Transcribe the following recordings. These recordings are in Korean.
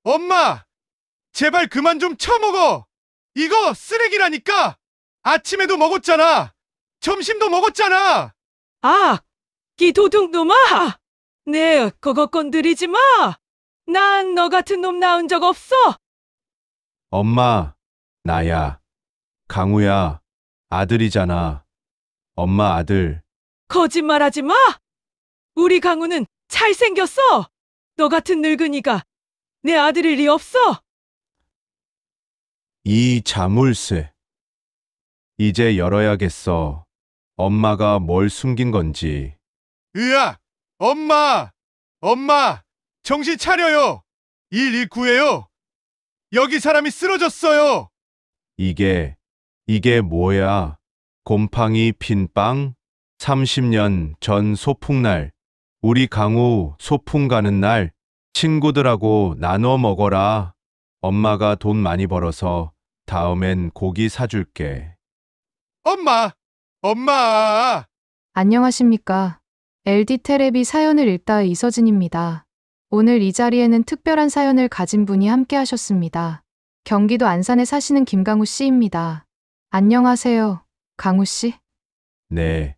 엄마, 제발 그만 좀 쳐먹어. 이거 쓰레기라니까. 아침에도 먹었잖아. 점심도 먹었잖아. 아, 이 도둑놈아! 네, 그거 건드리지 마! 난 너 같은 놈 낳은 적 없어! 엄마, 나야. 강우야, 아들이잖아. 엄마 아들. 거짓말하지 마! 우리 강우는 잘생겼어! 너 같은 늙은이가 내 아들일 리 없어! 이 자물쇠. 이제 열어야겠어. 엄마가 뭘 숨긴 건지. 으악! 엄마! 엄마! 정신 차려요! 119예요! 여기 사람이 쓰러졌어요! 이게 뭐야? 곰팡이 핀 빵? 30년 전 소풍날. 우리 강우 소풍 가는 날 친구들하고 나눠 먹어라. 엄마가 돈 많이 벌어서 다음엔 고기 사줄게. 엄마! 엄마! 안녕하십니까. LD 테레비 사연을 읽다의 이서진입니다. 오늘 이 자리에는 특별한 사연을 가진 분이 함께 하셨습니다. 경기도 안산에 사시는 김강우 씨입니다. 안녕하세요, 강우 씨. 네,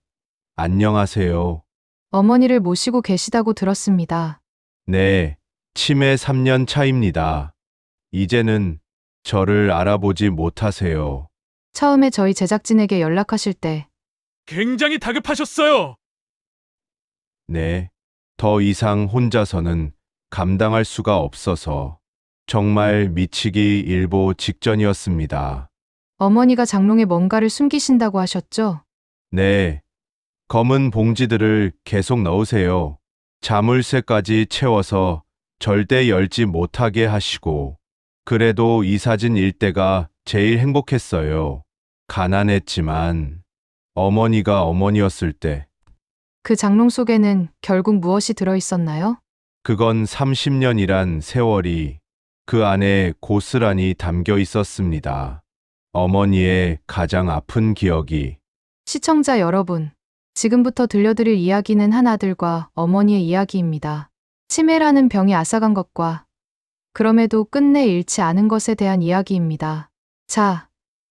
안녕하세요. 어머니를 모시고 계시다고 들었습니다. 네, 치매 3년 차입니다. 이제는 저를 알아보지 못하세요. 처음에 저희 제작진에게 연락하실 때 굉장히 다급하셨어요! 네, 더 이상 혼자서는 감당할 수가 없어서 정말 미치기 일보 직전이었습니다. 어머니가 장롱에 뭔가를 숨기신다고 하셨죠? 네, 검은 봉지들을 계속 넣으세요. 자물쇠까지 채워서 절대 열지 못하게 하시고, 그래도 이 사진 일때가 제일 행복했어요. 가난했지만 어머니가 어머니였을 때. 그 장롱 속에는 결국 무엇이 들어있었나요? 그건 30년이란 세월이 그 안에 고스란히 담겨 있었습니다. 어머니의 가장 아픈 기억이. 시청자 여러분, 지금부터 들려드릴 이야기는 한 아들과 어머니의 이야기입니다. 치매라는 병이 앗아간 것과 그럼에도 끝내 잃지 않은 것에 대한 이야기입니다. 자,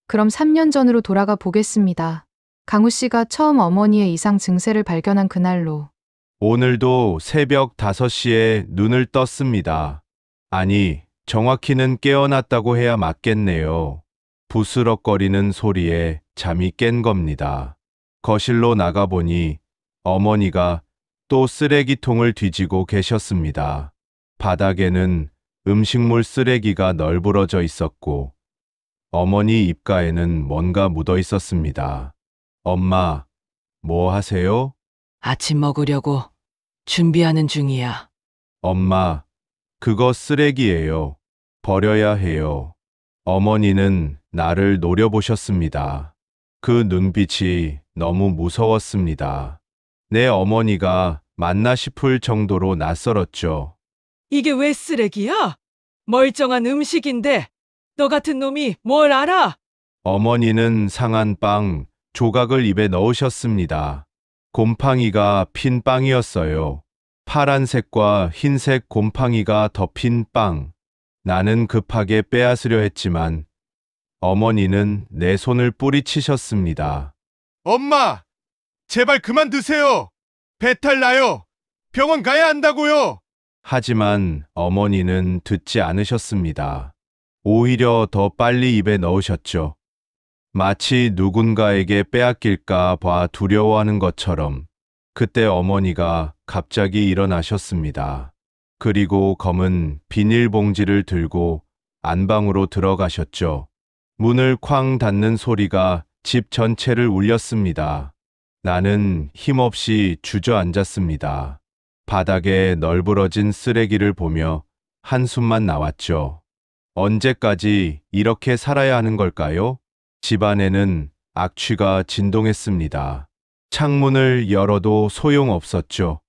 그럼 3년 전으로 돌아가 보겠습니다. 강우 씨가 처음 어머니의 이상 증세를 발견한 그날로. 오늘도 새벽 5시에 눈을 떴습니다. 아니, 정확히는 깨어났다고 해야 맞겠네요. 부스럭거리는 소리에 잠이 깬 겁니다. 거실로 나가보니 어머니가 또 쓰레기통을 뒤지고 계셨습니다. 바닥에는 음식물 쓰레기가 널브러져 있었고 어머니 입가에는 뭔가 묻어 있었습니다. 엄마, 뭐 하세요? 아침 먹으려고 준비하는 중이야. 엄마, 그거 쓰레기예요. 버려야 해요. 어머니는 나를 노려보셨습니다. 그 눈빛이 너무 무서웠습니다. 내 어머니가 맞나 싶을 정도로 낯설었죠. 이게 왜 쓰레기야? 멀쩡한 음식인데 너 같은 놈이 뭘 알아? 어머니는 상한 빵 조각을 입에 넣으셨습니다. 곰팡이가 핀 빵이었어요. 파란색과 흰색 곰팡이가 덮인 빵. 나는 급하게 빼앗으려 했지만 어머니는 내 손을 뿌리치셨습니다. 엄마! 제발 그만 드세요! 배탈 나요! 병원 가야 한다고요! 하지만 어머니는 듣지 않으셨습니다. 오히려 더 빨리 입에 넣으셨죠. 마치 누군가에게 빼앗길까 봐 두려워하는 것처럼. 그때 어머니가 갑자기 일어나셨습니다. 그리고 검은 비닐봉지를 들고 안방으로 들어가셨죠. 문을 쾅 닫는 소리가 집 전체를 울렸습니다. 나는 힘없이 주저앉았습니다. 바닥에 널브러진 쓰레기를 보며 한숨만 나왔죠. 언제까지 이렇게 살아야 하는 걸까요? 집안에는 악취가 진동했습니다. 창문을 열어도 소용없었죠.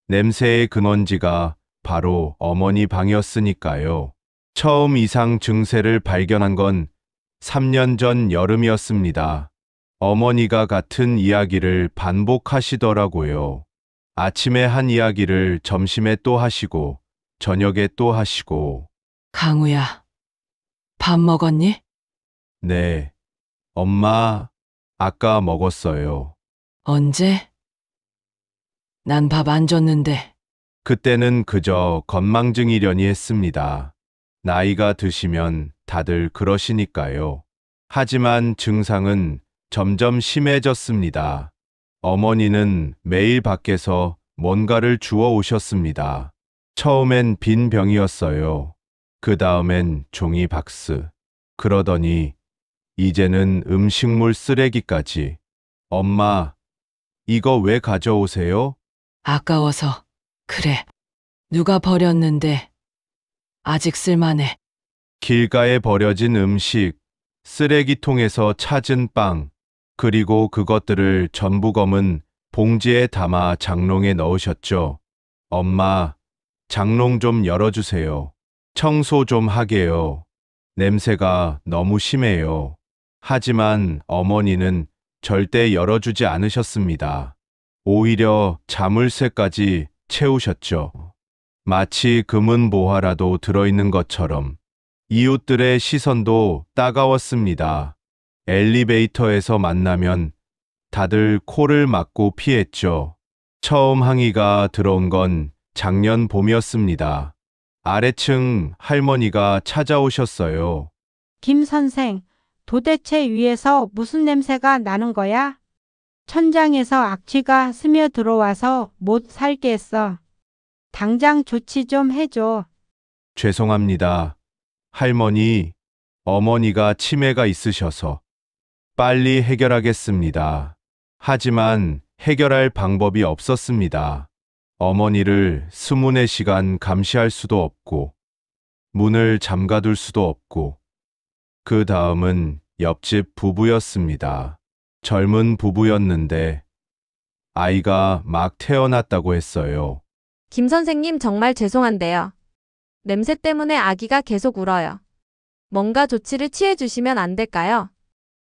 냄새의 근원지가 바로 어머니 방이었으니까요. 처음 이상 증세를 발견한 건 3년 전 여름이었습니다. 어머니가 같은 이야기를 반복하시더라고요. 아침에 한 이야기를 점심에 또 하시고 저녁에 또 하시고 강우야, 밥 먹었니? 네. 엄마, 아까 먹었어요. 언제? 난 밥 안 줬는데. 그때는 그저 건망증이려니 했습니다. 나이가 드시면 다들 그러시니까요. 하지만 증상은 점점 심해졌습니다. 어머니는 매일 밖에서 뭔가를 주워 오셨습니다. 처음엔 빈 병이었어요. 그 다음엔 종이 박스. 그러더니 이제는 음식물 쓰레기까지. 엄마, 이거 왜 가져오세요? 아까워서. 그래. 누가 버렸는데. 아직 쓸만해. 길가에 버려진 음식, 쓰레기통에서 찾은 빵, 그리고 그것들을 전부 검은 봉지에 담아 장롱에 넣으셨죠. 엄마, 장롱 좀 열어주세요. 청소 좀 하게요. 냄새가 너무 심해요. 하지만 어머니는 절대 열어주지 않으셨습니다. 오히려 자물쇠까지 채우셨죠. 마치 금은 보화라도 들어있는 것처럼. 이웃들의 시선도 따가웠습니다. 엘리베이터에서 만나면 다들 코를 막고 피했죠. 처음 항의가 들어온 건 작년 봄이었습니다. 아래층 할머니가 찾아오셨어요. 김 선생, 도대체 위에서 무슨 냄새가 나는 거야? 천장에서 악취가 스며 들어와서 못 살겠어. 당장 조치 좀 해줘. 죄송합니다. 할머니, 어머니가 치매가 있으셔서 빨리 해결하겠습니다. 하지만 해결할 방법이 없었습니다. 어머니를 24시간 감시할 수도 없고, 문을 잠가둘 수도 없고, 그 다음은 옆집 부부였습니다. 젊은 부부였는데, 아이가 막 태어났다고 했어요. 김 선생님 정말 죄송한데요. 냄새 때문에 아기가 계속 울어요. 뭔가 조치를 취해 주시면 안 될까요?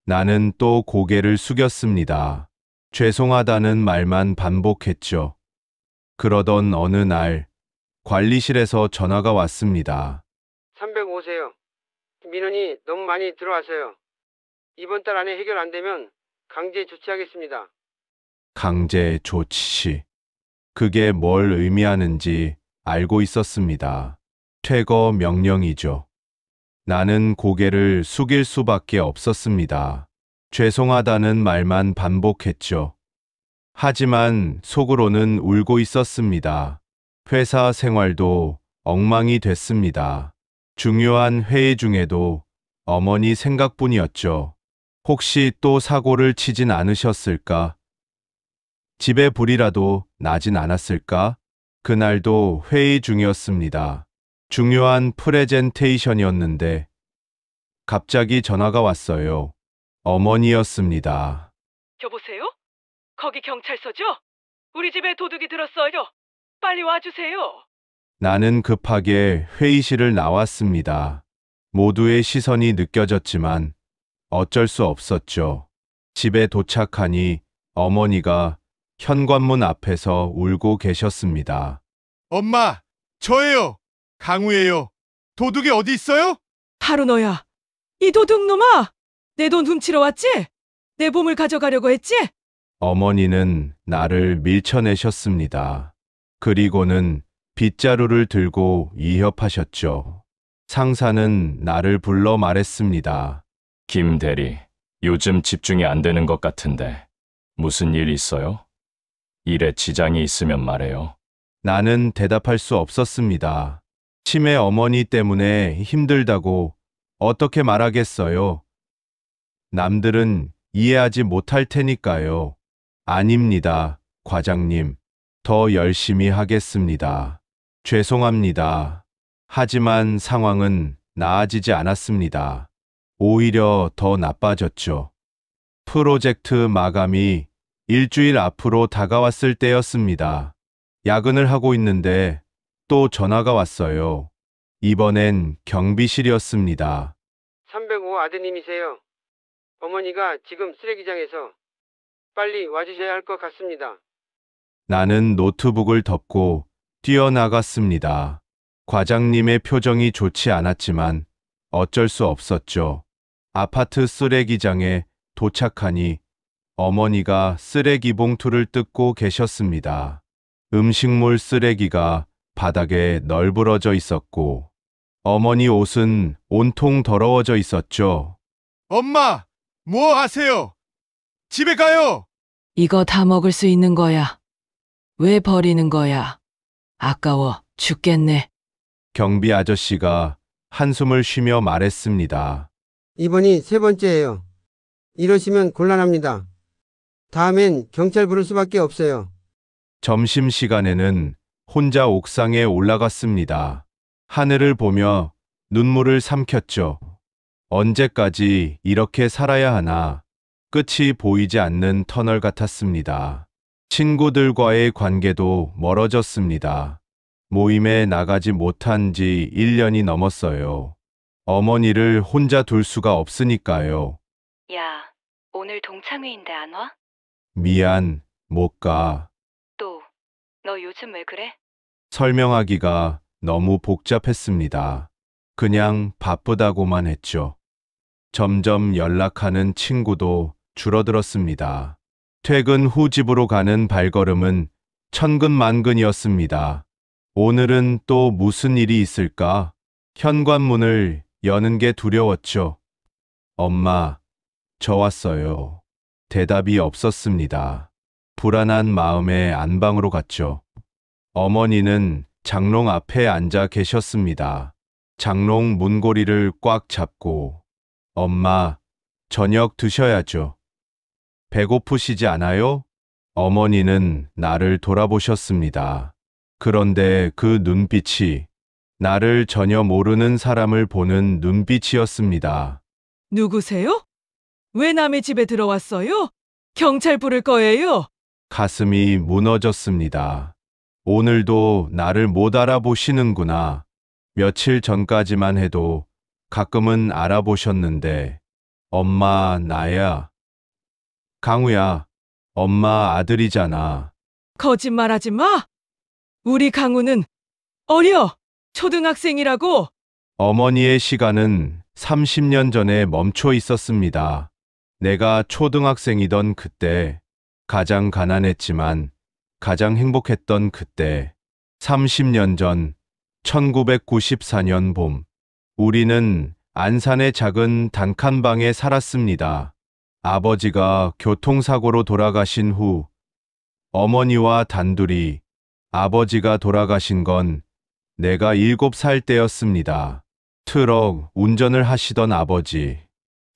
나는 또 고개를 숙였습니다. 죄송하다는 말만 반복했죠. 그러던 어느 날 관리실에서 전화가 왔습니다. 305세요. 민원이 너무 많이 들어와서요. 이번 달 안에 해결 안 되면 강제 조치하겠습니다. 강제 조치. 그게 뭘 의미하는지 알고 있었습니다. 퇴거 명령이죠. 나는 고개를 숙일 수밖에 없었습니다. 죄송하다는 말만 반복했죠. 하지만 속으로는 울고 있었습니다. 회사 생활도 엉망이 됐습니다. 중요한 회의 중에도 어머니 생각뿐이었죠. 혹시 또 사고를 치진 않으셨을까? 집에 불이라도 나진 않았을까? 그날도 회의 중이었습니다. 중요한 프레젠테이션이었는데 갑자기 전화가 왔어요. 어머니였습니다. 여보세요? 거기 경찰서죠? 우리 집에 도둑이 들었어요. 빨리 와주세요. 나는 급하게 회의실을 나왔습니다. 모두의 시선이 느껴졌지만 어쩔 수 없었죠. 집에 도착하니 어머니가 현관문 앞에서 울고 계셨습니다. 엄마, 저예요. 강우예요. 도둑이 어디 있어요? 하루 너야. 이 도둑놈아! 내 돈 훔치러 왔지? 내 보물 가져가려고 했지? 어머니는 나를 밀쳐내셨습니다. 그리고는 빗자루를 들고 위협하셨죠. 상사는 나를 불러 말했습니다. 김 대리, 요즘 집중이 안 되는 것 같은데 무슨 일 있어요? 일에 지장이 있으면 말해요. 나는 대답할 수 없었습니다. 치매 어머니 때문에 힘들다고 어떻게 말하겠어요? 남들은 이해하지 못할 테니까요. 아닙니다, 과장님. 더 열심히 하겠습니다. 죄송합니다. 하지만 상황은 나아지지 않았습니다. 오히려 더 나빠졌죠. 프로젝트 마감이 일주일 앞으로 다가왔을 때였습니다. 야근을 하고 있는데 또 전화가 왔어요. 이번엔 경비실이었습니다. 305 아드님이세요. 어머니가 지금 쓰레기장에서 빨리 와주셔야 할 것 같습니다. 나는 노트북을 덮고 뛰어나갔습니다. 과장님의 표정이 좋지 않았지만 어쩔 수 없었죠. 아파트 쓰레기장에 도착하니 어머니가 쓰레기 봉투를 뜯고 계셨습니다. 음식물 쓰레기가 바닥에 널브러져 있었고 어머니 옷은 온통 더러워져 있었죠. 엄마, 뭐 하세요? 집에 가요. 이거 다 먹을 수 있는 거야. 왜 버리는 거야? 아까워 죽겠네. 경비 아저씨가 한숨을 쉬며 말했습니다. 이번이 세 번째예요. 이러시면 곤란합니다. 다음엔 경찰 부를 수밖에 없어요. 점심시간에는 혼자 옥상에 올라갔습니다. 하늘을 보며 눈물을 삼켰죠. 언제까지 이렇게 살아야 하나 끝이 보이지 않는 터널 같았습니다. 친구들과의 관계도 멀어졌습니다. 모임에 나가지 못한 지 1년이 넘었어요. 어머니를 혼자 둘 수가 없으니까요. 야, 오늘 동창회인데 안 와? 미안, 못 가. 또, 너 요즘 왜 그래? 설명하기가 너무 복잡했습니다. 그냥 바쁘다고만 했죠. 점점 연락하는 친구도 줄어들었습니다. 퇴근 후 집으로 가는 발걸음은 천근만근이었습니다. 오늘은 또 무슨 일이 있을까? 현관문을 여는 게 두려웠죠. 엄마, 저 왔어요. 대답이 없었습니다. 불안한 마음에 안방으로 갔죠. 어머니는 장롱 앞에 앉아 계셨습니다. 장롱 문고리를 꽉 잡고 엄마, 저녁 드셔야죠. 배고프시지 않아요? 어머니는 나를 돌아보셨습니다. 그런데 그 눈빛이 나를 전혀 모르는 사람을 보는 눈빛이었습니다. 누구세요? 왜 남의 집에 들어왔어요? 경찰 부를 거예요. 가슴이 무너졌습니다. 오늘도 나를 못 알아보시는구나. 며칠 전까지만 해도 가끔은 알아보셨는데. 엄마, 나야. 강우야, 엄마 아들이잖아. 거짓말하지 마. 우리 강우는 어려. 초등학생이라고. 어머니의 시간은 30년 전에 멈춰 있었습니다. 내가 초등학생이던 그때, 가장 가난했지만 가장 행복했던 그때, 30년 전 1994년 봄, 우리는 안산의 작은 단칸방에 살았습니다. 아버지가 교통사고로 돌아가신 후 어머니와 단둘이, 아버지가 돌아가신 건 내가 7살 때였습니다. 트럭 운전을 하시던 아버지,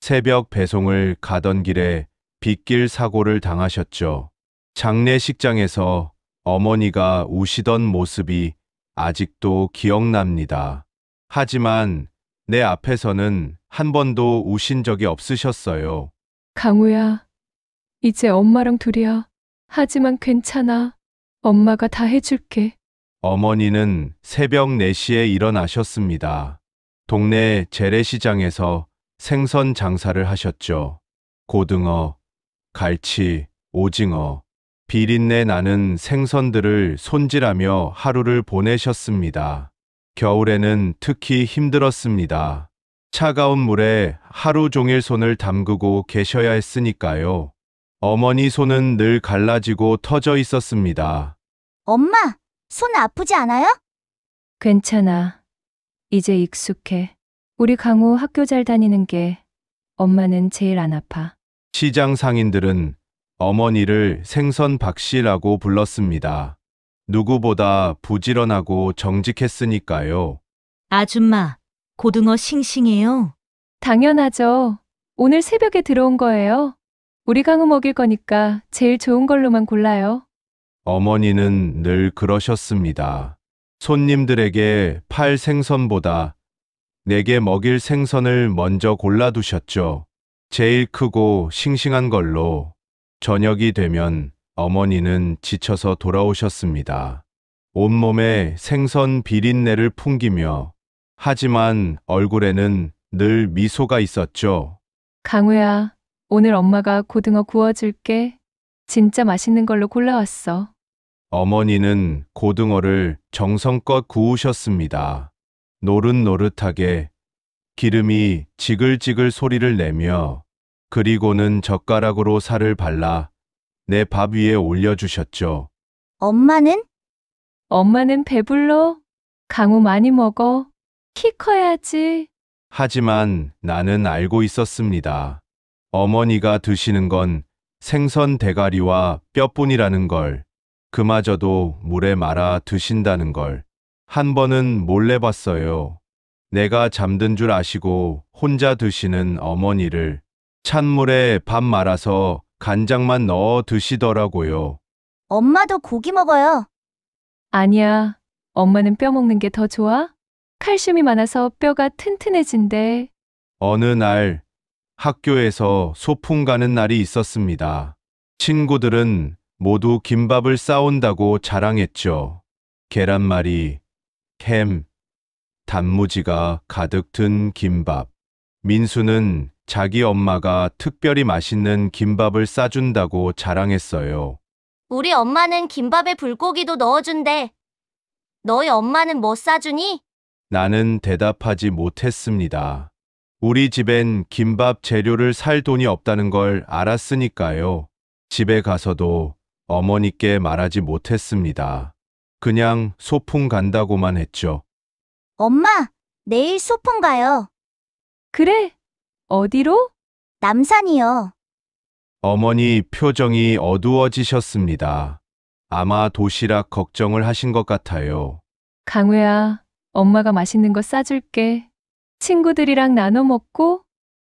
새벽 배송을 가던 길에 빗길 사고를 당하셨죠. 장례식장에서 어머니가 우시던 모습이 아직도 기억납니다. 하지만 내 앞에서는 한 번도 우신 적이 없으셨어요. 강우야, 이제 엄마랑 둘이야. 하지만 괜찮아. 엄마가 다 해줄게. 어머니는 새벽 4시에 일어나셨습니다. 동네 재래시장에서 생선 장사를 하셨죠. 고등어, 갈치, 오징어, 비린내 나는 생선들을 손질하며 하루를 보내셨습니다. 겨울에는 특히 힘들었습니다. 차가운 물에 하루 종일 손을 담그고 계셔야 했으니까요. 어머니 손은 늘 갈라지고 터져 있었습니다. 엄마, 손 아프지 않아요? 괜찮아. 이제 익숙해. 우리 강우 학교 잘 다니는 게 엄마는 제일 안 아파. 시장 상인들은 어머니를 생선 박씨라고 불렀습니다. 누구보다 부지런하고 정직했으니까요. 아줌마, 고등어 싱싱해요. 당연하죠. 오늘 새벽에 들어온 거예요. 우리 강우 먹일 거니까 제일 좋은 걸로만 골라요. 어머니는 늘 그러셨습니다. 손님들에게 팔 생선보다 내게 먹일 생선을 먼저 골라두셨죠. 제일 크고 싱싱한 걸로. 저녁이 되면 어머니는 지쳐서 돌아오셨습니다. 온몸에 생선 비린내를 풍기며, 하지만 얼굴에는 늘 미소가 있었죠. 어머니는 고등어를 정성껏 구우셨습니다. 노릇노릇하게 기름이 지글지글 소리를 내며 그리고는 젓가락으로 살을 발라 내 밥 위에 올려주셨죠. 엄마는? 엄마는 배불러. 강우 많이 먹어. 키 커야지. 하지만 나는 알고 있었습니다. 어머니가 드시는 건 생선 대가리와 뼈뿐이라는 걸, 그마저도 물에 말아 드신다는 걸 한 번은 몰래 봤어요. 내가 잠든 줄 아시고 혼자 드시는 어머니를 찬물에 밥 말아서 간장만 넣어 드시더라고요. 엄마도 고기 먹어요. 아니야. 엄마는 뼈 먹는 게 더 좋아? 칼슘이 많아서 뼈가 튼튼해진대. 어느 날 학교에서 소풍 가는 날이 있었습니다. 친구들은 모두 김밥을 싸온다고 자랑했죠. 계란말이, 햄, 단무지가 가득 든 김밥. 민수는 자기 엄마가 특별히 맛있는 김밥을 싸준다고 자랑했어요. 우리 엄마는 김밥에 불고기도 넣어준대. 너희 엄마는 뭐 싸주니? 나는 대답하지 못했습니다. 우리 집엔 김밥 재료를 살 돈이 없다는 걸 알았으니까요. 집에 가서도 어머니께 말하지 못했습니다. 그냥 소풍 간다고만 했죠. 엄마, 내일 소풍 가요. 그래? 어디로? 남산이요. 어머니 표정이 어두워지셨습니다. 아마 도시락 걱정을 하신 것 같아요. 강우야, 엄마가 맛있는 거 싸줄게. 친구들이랑 나눠 먹고.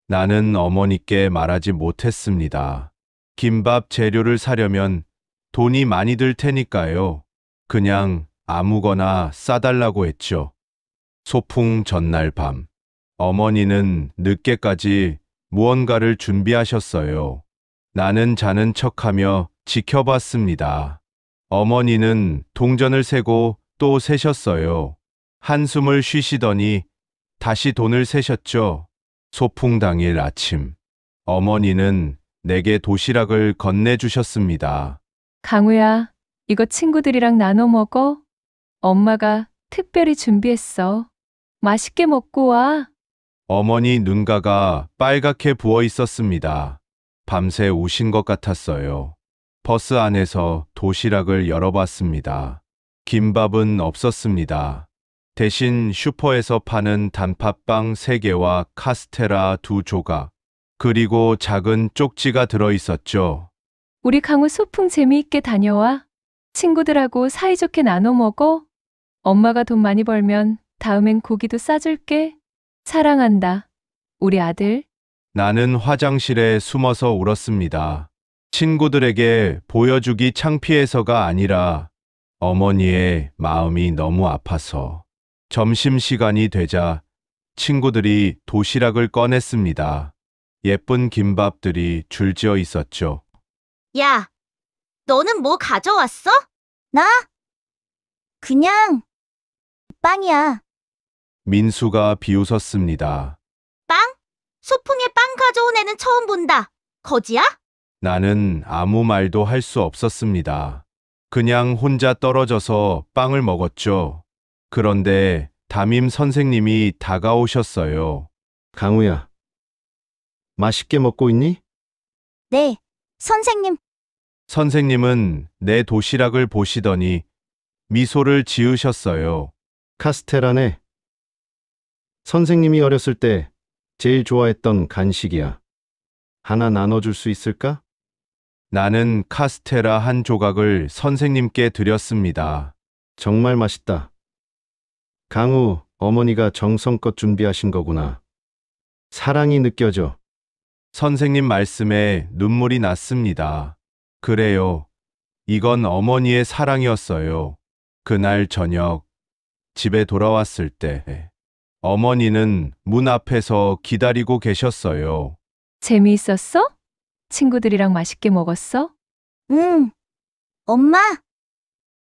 나는 어머니께 말하지 못했습니다. 김밥 재료를 사려면 돈이 많이 들 테니까요. 그냥 아무거나 싸달라고 했죠. 소풍 전날 밤, 어머니는 늦게까지 무언가를 준비하셨어요. 나는 자는 척하며 지켜봤습니다. 어머니는 동전을 세고 또 세셨어요. 한숨을 쉬시더니 다시 돈을 세셨죠. 소풍 당일 아침, 어머니는 내게 도시락을 건네주셨습니다. 강우야, 이거 친구들이랑 나눠 먹어. 엄마가 특별히 준비했어. 맛있게 먹고 와. 어머니 눈가가 빨갛게 부어 있었습니다. 밤새 우신 것 같았어요. 버스 안에서 도시락을 열어봤습니다. 김밥은 없었습니다. 대신 슈퍼에서 파는 단팥빵 3개와 카스테라 2조각, 그리고 작은 쪽지가 들어있었죠. 우리 강우 소풍 재미있게 다녀와. 친구들하고 사이좋게 나눠 먹어. 엄마가 돈 많이 벌면 다음엔 고기도 싸줄게. 사랑한다. 우리 아들. 나는 화장실에 숨어서 울었습니다. 친구들에게 보여주기 창피해서가 아니라 어머니의 마음이 너무 아파서. 점심시간이 되자 친구들이 도시락을 꺼냈습니다. 예쁜 김밥들이 줄지어 있었죠. 야, 너는 뭐 가져왔어? 나? 그냥 빵이야. 민수가 비웃었습니다. 빵? 소풍에 빵 가져온 애는 처음 본다. 거지야? 나는 아무 말도 할 수 없었습니다. 그냥 혼자 떨어져서 빵을 먹었죠. 그런데 담임 선생님이 다가오셨어요. 강우야, 맛있게 먹고 있니? 네, 선생님. 선생님은 내 도시락을 보시더니 미소를 지으셨어요. 카스테라네. 선생님이 어렸을 때 제일 좋아했던 간식이야. 하나 나눠줄 수 있을까? 나는 카스테라 한 조각을 선생님께 드렸습니다. 정말 맛있다. 강우, 어머니가 정성껏 준비하신 거구나. 사랑이 느껴져. 선생님 말씀에 눈물이 났습니다. 그래요. 이건 어머니의 사랑이었어요. 그날 저녁 집에 돌아왔을 때 어머니는 문 앞에서 기다리고 계셨어요. 재미있었어? 친구들이랑 맛있게 먹었어? 응. 엄마,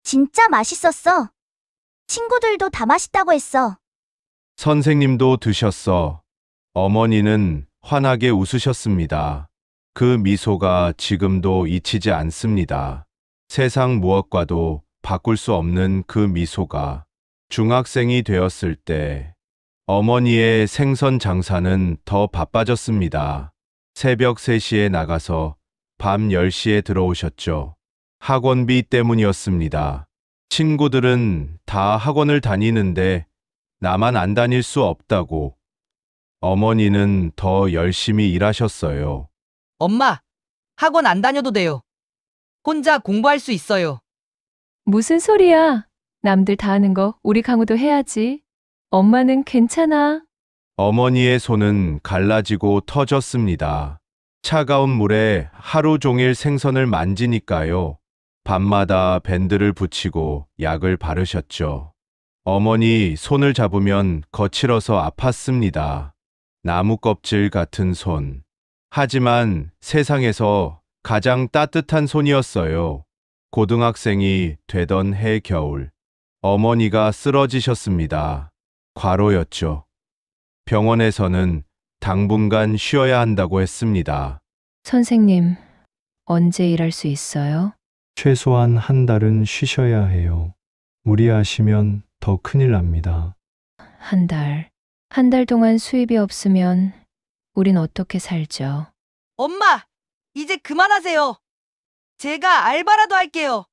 진짜 맛있었어. 친구들도 다 맛있다고 했어. 선생님도 드셨어. 어머니는 환하게 웃으셨습니다. 그 미소가 지금도 잊히지 않습니다. 세상 무엇과도 바꿀 수 없는 그 미소가 중학생이 되었을 때 어머니의 생선 장사는 더 바빠졌습니다. 새벽 3시에 나가서 밤 10시에 들어오셨죠. 학원비 때문이었습니다. 친구들은 다 학원을 다니는데 나만 안 다닐 수 없다고. 어머니는 더 열심히 일하셨어요. 엄마, 학원 안 다녀도 돼요. 혼자 공부할 수 있어요. 무슨 소리야? 남들 다 하는 거 우리 강우도 해야지. 엄마는 괜찮아. 어머니의 손은 갈라지고 터졌습니다. 차가운 물에 하루 종일 생선을 만지니까요. 밤마다 밴드를 붙이고 약을 바르셨죠. 어머니 손을 잡으면 거칠어서 아팠습니다. 나무 껍질 같은 손. 하지만 세상에서 가장 따뜻한 손이었어요. 고등학생이 되던 해 겨울, 어머니가 쓰러지셨습니다. 과로였죠. 병원에서는 당분간 쉬어야 한다고 했습니다. 선생님, 언제 일할 수 있어요? 최소한 한 달은 쉬셔야 해요. 무리하시면 더 큰일 납니다. 한 달. 한 달 동안 수입이 없으면 우린 어떻게 살죠? 엄마, 이제 그만하세요. 제가 알바라도 할게요.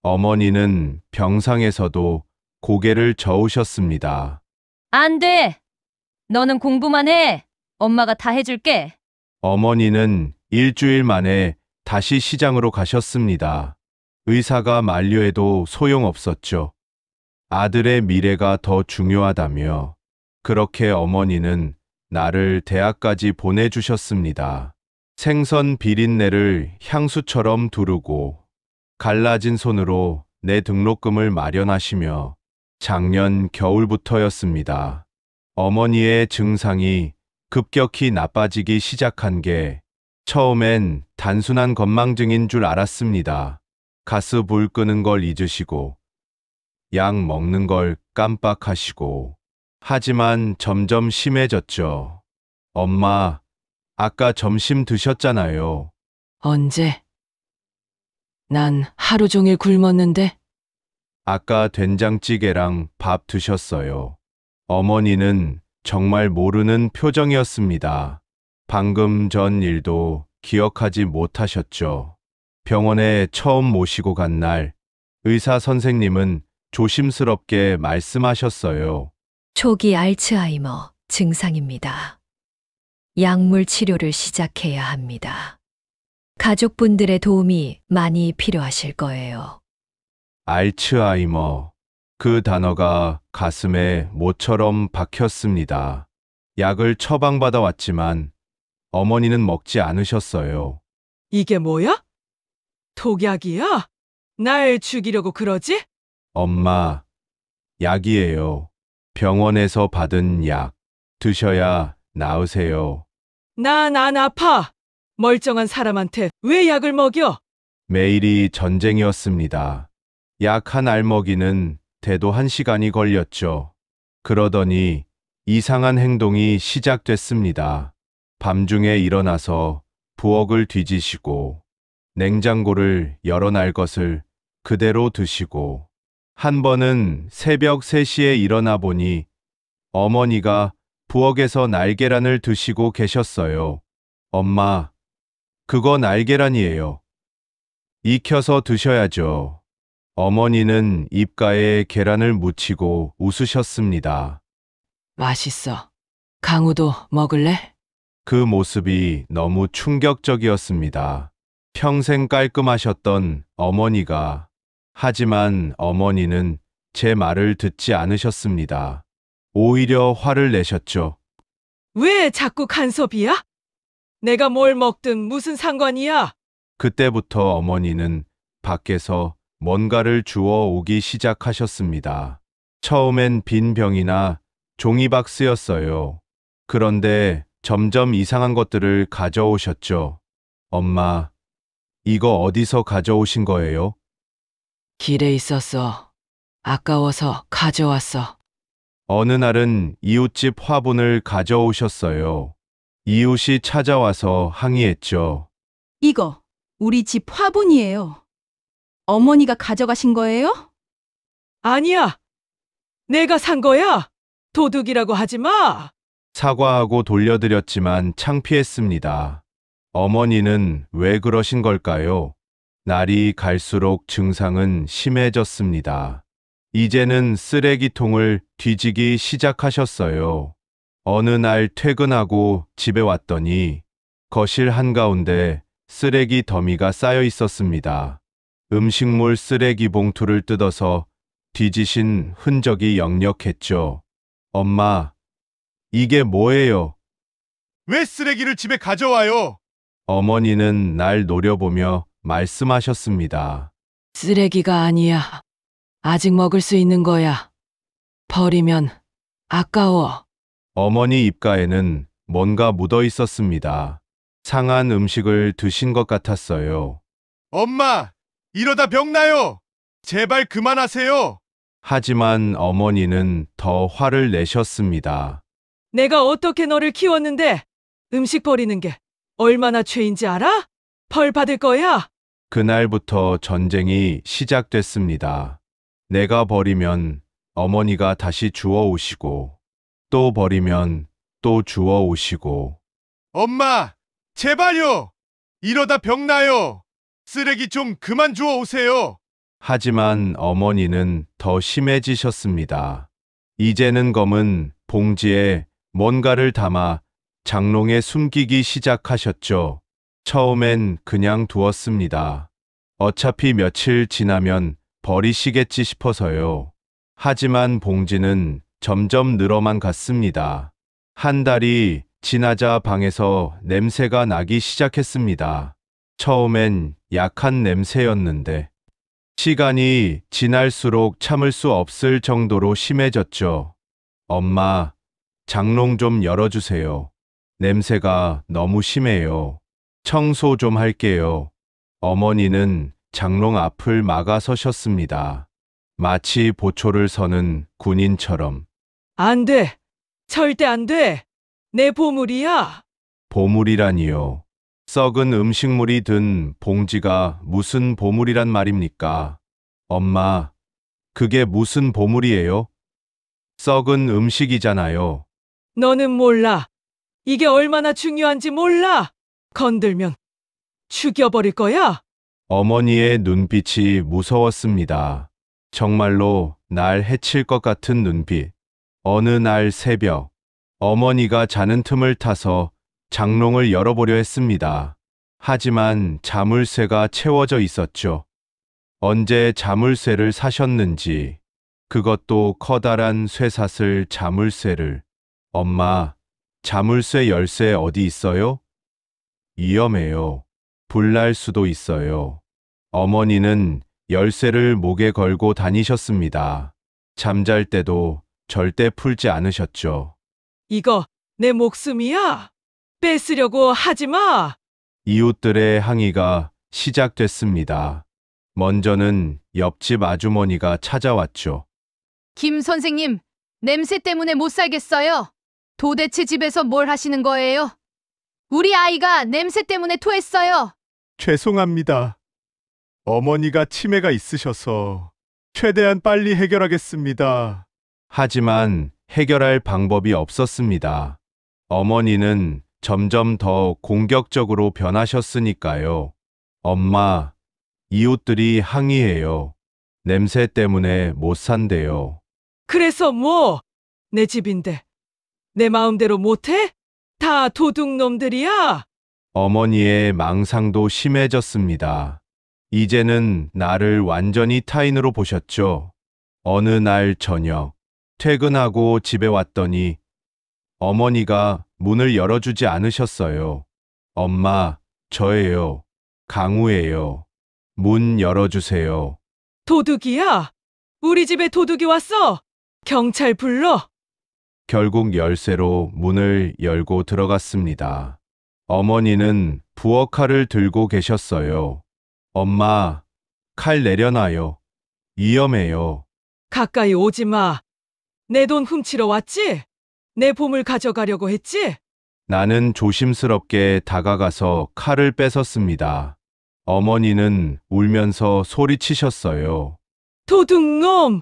어머니는 병상에서도 고개를 저으셨습니다. 안 돼! 너는 공부만 해! 엄마가 다 해줄게! 어머니는 일주일 만에 다시 시장으로 가셨습니다. 의사가 만류해도 소용없었죠. 아들의 미래가 더 중요하다며 그렇게 어머니는 나를 대학까지 보내주셨습니다. 생선 비린내를 향수처럼 두르고 갈라진 손으로 내 등록금을 마련하시며 작년 겨울부터였습니다. 어머니의 증상이 급격히 나빠지기 시작한 게 처음엔 단순한 건망증인 줄 알았습니다. 가스 불 끄는 걸 잊으시고 약 먹는 걸 깜빡하시고 하지만 점점 심해졌죠. 엄마, 아까 점심 드셨잖아요. 언제? 난 하루 종일 굶었는데. 아까 된장찌개랑 밥 드셨어요. 어머니는 정말 모르는 표정이었습니다. 방금 전 일도 기억하지 못하셨죠. 병원에 처음 모시고 간 날, 의사 선생님은 조심스럽게 말씀하셨어요. 초기 알츠하이머 증상입니다. 약물 치료를 시작해야 합니다. 가족분들의 도움이 많이 필요하실 거예요. 알츠하이머. 그 단어가 가슴에 모처럼 박혔습니다. 약을 처방받아 왔지만 어머니는 먹지 않으셨어요. 이게 뭐야? 독약이야? 날 죽이려고 그러지? 엄마, 약이에요. 병원에서 받은 약. 드셔야 나으세요. 난 안 아파. 멀쩡한 사람한테 왜 약을 먹여? 매일이 전쟁이었습니다. 약 한 알 먹이는 대도 1시간이 걸렸죠. 그러더니 이상한 행동이 시작됐습니다. 밤중에 일어나서 부엌을 뒤지시고 냉장고를 열어놔 것을 그대로 드시고 한 번은 새벽 3시에 일어나 보니 어머니가 부엌에서 날계란을 드시고 계셨어요. 엄마, 그거 날계란이에요. 익혀서 드셔야죠. 어머니는 입가에 계란을 묻히고 웃으셨습니다. 맛있어. 강우도 먹을래? 그 모습이 너무 충격적이었습니다. 평생 깔끔하셨던 어머니가, 하지만 어머니는 제 말을 듣지 않으셨습니다. 오히려 화를 내셨죠. 왜 자꾸 간섭이야? 내가 뭘 먹든 무슨 상관이야? 그때부터 어머니는 밖에서 뭔가를 주워 오기 시작하셨습니다. 처음엔 빈 병이나 종이박스였어요. 그런데 점점 이상한 것들을 가져오셨죠. 엄마, 이거 어디서 가져오신 거예요? 길에 있었어. 아까워서 가져왔어. 어느 날은 이웃집 화분을 가져오셨어요. 이웃이 찾아와서 항의했죠. 이거 우리 집 화분이에요. 어머니가 가져가신 거예요? 아니야. 내가 산 거야. 도둑이라고 하지 마. 사과하고 돌려드렸지만 창피했습니다. 어머니는 왜 그러신 걸까요? 날이 갈수록 증상은 심해졌습니다. 이제는 쓰레기통을 뒤지기 시작하셨어요. 어느 날 퇴근하고 집에 왔더니 거실 한가운데 쓰레기 더미가 쌓여 있었습니다. 음식물 쓰레기 봉투를 뜯어서 뒤지신 흔적이 역력했죠. 엄마, 이게 뭐예요? 왜 쓰레기를 집에 가져와요? 어머니는 날 노려보며 말씀하셨습니다. 쓰레기가 아니야. 아직 먹을 수 있는 거야. 버리면 아까워. 어머니 입가에는 뭔가 묻어 있었습니다. 상한 음식을 드신 것 같았어요. 엄마, 이러다 병나요. 제발 그만하세요. 하지만 어머니는 더 화를 내셨습니다. 내가 어떻게 너를 키웠는데 음식 버리는 게 얼마나 죄인지 알아? 벌 받을 거야. 그날부터 전쟁이 시작됐습니다. 내가 버리면 어머니가 다시 주워 오시고, 또 버리면 또 주워 오시고. 엄마, 제발요. 이러다 병나요. 쓰레기 좀 그만 주워 오세요. 하지만 어머니는 더 심해지셨습니다. 이제는 검은 봉지에 뭔가를 담아 장롱에 숨기기 시작하셨죠. 처음엔 그냥 두었습니다. 어차피 며칠 지나면 버리시겠지 싶어서요. 하지만 봉지는 점점 늘어만 갔습니다. 한 달이 지나자 방에서 냄새가 나기 시작했습니다. 처음엔 약한 냄새였는데 시간이 지날수록 참을 수 없을 정도로 심해졌죠. 엄마, 장롱 좀 열어주세요. 냄새가 너무 심해요. 청소 좀 할게요. 어머니는 장롱 앞을 막아서셨습니다. 마치 보초를 서는 군인처럼. 안 돼. 절대 안 돼. 내 보물이야. 보물이라니요. 썩은 음식물이 든 봉지가 무슨 보물이란 말입니까? 엄마, 그게 무슨 보물이에요? 썩은 음식이잖아요. 너는 몰라. 이게 얼마나 중요한지 몰라. 건들면 죽여버릴 거야. 어머니의 눈빛이 무서웠습니다. 정말로 날 해칠 것 같은 눈빛. 어느 날 새벽, 어머니가 자는 틈을 타서 장롱을 열어보려 했습니다. 하지만 자물쇠가 채워져 있었죠. 언제 자물쇠를 사셨는지, 그것도 커다란 쇠사슬 자물쇠를. 엄마, 자물쇠 열쇠 어디 있어요? 위험해요. 불날 수도 있어요. 어머니는 열쇠를 목에 걸고 다니셨습니다. 잠잘 때도 절대 풀지 않으셨죠. 이거 내 목숨이야. 뺏으려고 하지 마. 이웃들의 항의가 시작됐습니다. 먼저는 옆집 아주머니가 찾아왔죠. 김 선생님, 냄새 때문에 못 살겠어요. 도대체 집에서 뭘 하시는 거예요? 우리 아이가 냄새 때문에 토했어요. 죄송합니다. 어머니가 치매가 있으셔서 최대한 빨리 해결하겠습니다. 하지만 해결할 방법이 없었습니다. 어머니는 점점 더 공격적으로 변하셨으니까요. 엄마, 이웃들이 항의해요. 냄새 때문에 못 산대요. 그래서 뭐? 내 집인데 내 마음대로 못해? 다 도둑놈들이야. 어머니의 망상도 심해졌습니다. 이제는 나를 완전히 타인으로 보셨죠. 어느 날 저녁, 퇴근하고 집에 왔더니 어머니가 문을 열어주지 않으셨어요. 엄마, 저예요. 강우예요. 문 열어주세요. 도둑이야? 우리 집에 도둑이 왔어. 경찰 불러. 결국 열쇠로 문을 열고 들어갔습니다. 어머니는 부엌칼을 들고 계셨어요. 엄마, 칼 내려놔요. 위험해요. 가까이 오지 마. 내 돈 훔치러 왔지? 내 보물 가져가려고 했지? 나는 조심스럽게 다가가서 칼을 뺏었습니다. 어머니는 울면서 소리치셨어요. 도둑놈!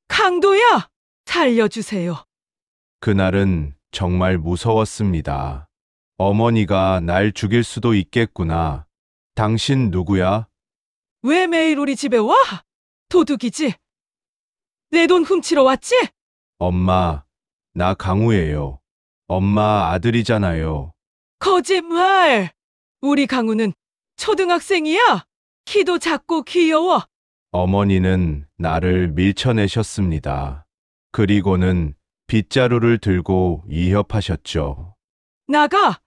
강도야! 살려주세요. 그날은 정말 무서웠습니다. 어머니가 날 죽일 수도 있겠구나. 당신 누구야? 왜 매일 우리 집에 와? 도둑이지? 내 돈 훔치러 왔지? 엄마, 나 강우예요. 엄마 아들이잖아요. 거짓말! 우리 강우는 초등학생이야. 키도 작고 귀여워. 어머니는 나를 밀쳐내셨습니다. 그리고는 빗자루를 들고 위협하셨죠. 나가!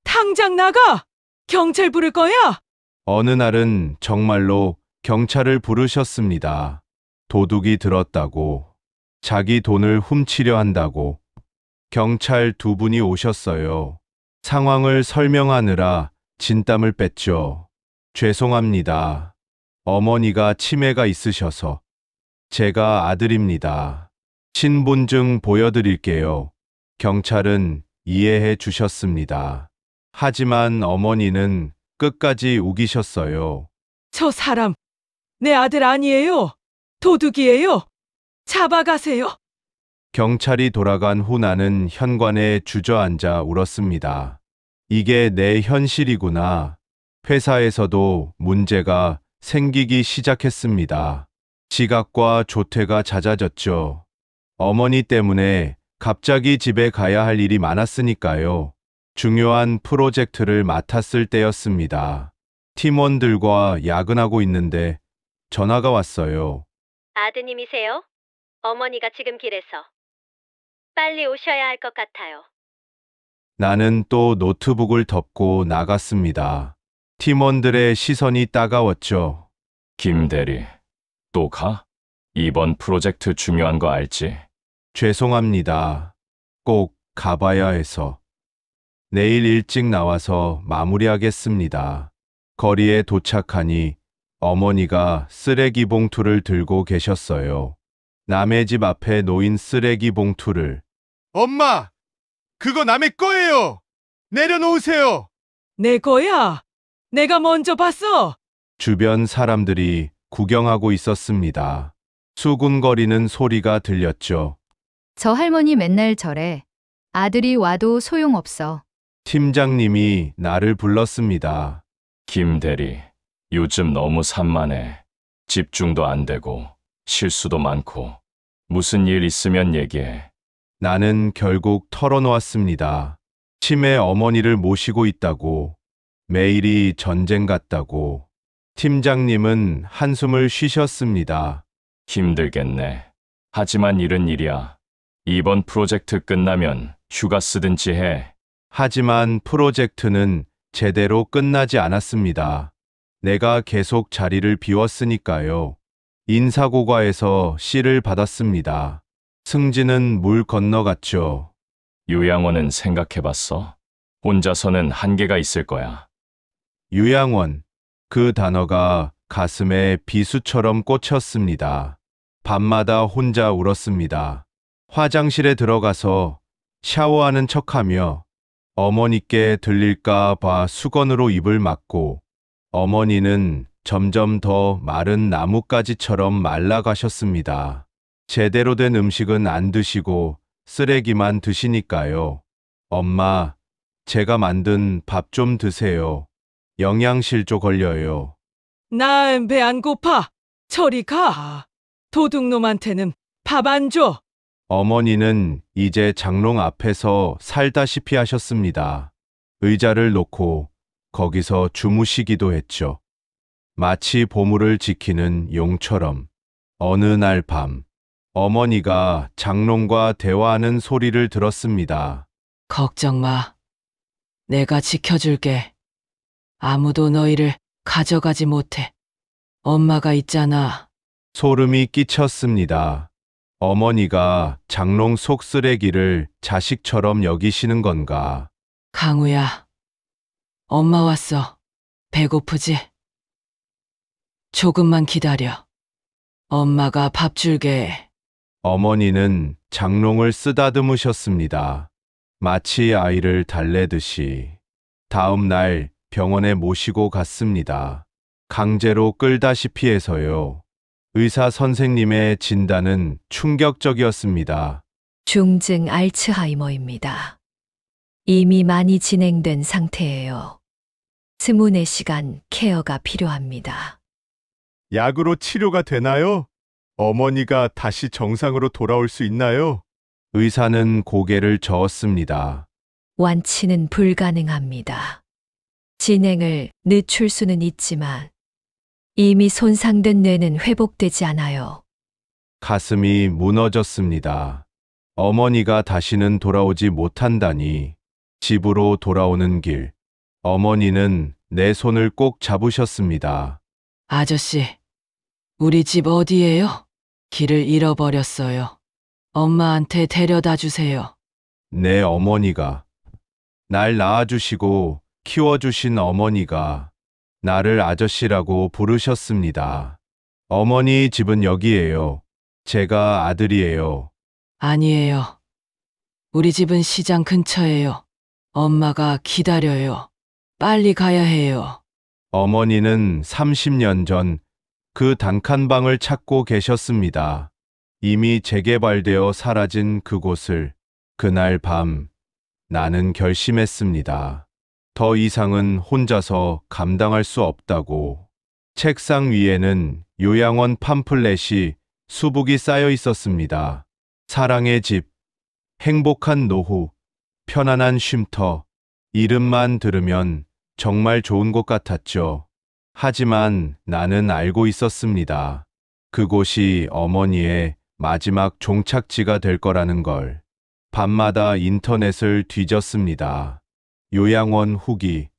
당장 나가! 경찰 부를 거야! 어느 날은 정말로 경찰을 부르셨습니다. 도둑이 들었다고, 자기 돈을 훔치려 한다고. 경찰 두 분이 오셨어요. 상황을 설명하느라 진땀을 뺐죠. 죄송합니다. 어머니가 치매가 있으셔서. 제가 아들입니다. 신분증 보여드릴게요. 경찰은 이해해 주셨습니다. 하지만 어머니는 끝까지 우기셨어요. 저 사람, 내 아들 아니에요. 도둑이에요. 잡아가세요. 경찰이 돌아간 후 나는 현관에 주저앉아 울었습니다. 이게 내 현실이구나. 회사에서도 문제가 생기기 시작했습니다. 지각과 조퇴가 잦아졌죠. 어머니 때문에 갑자기 집에 가야 할 일이 많았으니까요. 중요한 프로젝트를 맡았을 때였습니다. 팀원들과 야근하고 있는데 전화가 왔어요. 아드님이세요? 어머니가 지금 길에서. 빨리 오셔야 할 것 같아요. 나는 또 노트북을 덮고 나갔습니다. 팀원들의 시선이 따가웠죠. 김 대리, 또 가? 이번 프로젝트 중요한 거 알지? 죄송합니다. 꼭 가봐야 해서. 내일 일찍 나와서 마무리하겠습니다. 거리에 도착하니 어머니가 쓰레기 봉투를 들고 계셨어요. 남의 집 앞에 놓인 쓰레기 봉투를. 엄마! 그거 남의 거예요! 내려놓으세요! 내 거야. 내가 먼저 봤어. 주변 사람들이 구경하고 있었습니다. 수군거리는 소리가 들렸죠. 저 할머니 맨날 저래. 아들이 와도 소용없어. 팀장님이 나를 불렀습니다. 김 대리, 요즘 너무 산만해. 집중도 안 되고 실수도 많고. 무슨 일 있으면 얘기해. 나는 결국 털어놓았습니다. 치매 어머니를 모시고 있다고. 매일이 전쟁 같다고. 팀장님은 한숨을 쉬셨습니다. 힘들겠네. 하지만 일은 일이야. 이번 프로젝트 끝나면 휴가 쓰든지 해. 하지만 프로젝트는 제대로 끝나지 않았습니다. 내가 계속 자리를 비웠으니까요. 인사고과에서 C를 받았습니다. 승진은 물 건너갔죠. 요양원은 생각해봤어? 혼자서는 한계가 있을 거야. 요양원. 그 단어가 가슴에 비수처럼 꽂혔습니다. 밤마다 혼자 울었습니다. 화장실에 들어가서 샤워하는 척하며 어머니께 들릴까 봐 수건으로 입을 막고 어머니는 점점 더 마른 나뭇가지처럼 말라가셨습니다. 제대로 된 음식은 안 드시고 쓰레기만 드시니까요. 엄마, 제가 만든 밥 좀 드세요. 영양실조 걸려요. 난 배 안 고파. 저리 가. 도둑놈한테는 밥 안 줘. 어머니는 이제 장롱 앞에서 살다시피 하셨습니다. 의자를 놓고 거기서 주무시기도 했죠. 마치 보물을 지키는 용처럼. 어느 날 밤, 어머니가 장롱과 대화하는 소리를 들었습니다. 걱정 마. 내가 지켜줄게. 아무도 너희를 가져가지 못해. 엄마가 있잖아. 소름이 끼쳤습니다. 어머니가 장롱 속 쓰레기를 자식처럼 여기시는 건가? 강우야, 엄마 왔어. 배고프지? 조금만 기다려. 엄마가 밥 줄게. 어머니는 장롱을 쓰다듬으셨습니다. 마치 아이를 달래듯이. 다음 날 병원에 모시고 갔습니다. 강제로 끌다시피 해서요. 의사 선생님의 진단은 충격적이었습니다. 중증 알츠하이머입니다. 이미 많이 진행된 상태예요. 24시간 케어가 필요합니다. 약으로 치료가 되나요? 어머니가 다시 정상으로 돌아올 수 있나요? 의사는 고개를 저었습니다. 완치는 불가능합니다. 진행을 늦출 수는 있지만 이미 손상된 뇌는 회복되지 않아요. 가슴이 무너졌습니다. 어머니가 다시는 돌아오지 못한다니. 집으로 돌아오는 길, 어머니는 내 손을 꼭 잡으셨습니다. 아저씨, 우리 집 어디예요? 길을 잃어버렸어요. 엄마한테 데려다 주세요. 내 어머니가, 날 낳아주시고 키워주신 어머니가 나를 아저씨라고 부르셨습니다. 어머니 집은 여기예요. 제가 아들이에요. 아니에요. 우리 집은 시장 근처예요. 엄마가 기다려요. 빨리 가야 해요. 어머니는 30년 전 그 단칸방을 찾고 계셨습니다. 이미 재개발되어 사라진 그곳을 그날 밤 나는 결심했습니다. 더 이상은 혼자서 감당할 수 없다고. 책상 위에는 요양원 팜플렛이 수북이 쌓여 있었습니다. 사랑의 집, 행복한 노후, 편안한 쉼터, 이름만 들으면 정말 좋은 곳 같았죠. 하지만 나는 알고 있었습니다. 그곳이 어머니의 마지막 종착지가 될 거라는 걸. 밤마다 인터넷을 뒤졌습니다. 요양원 후기,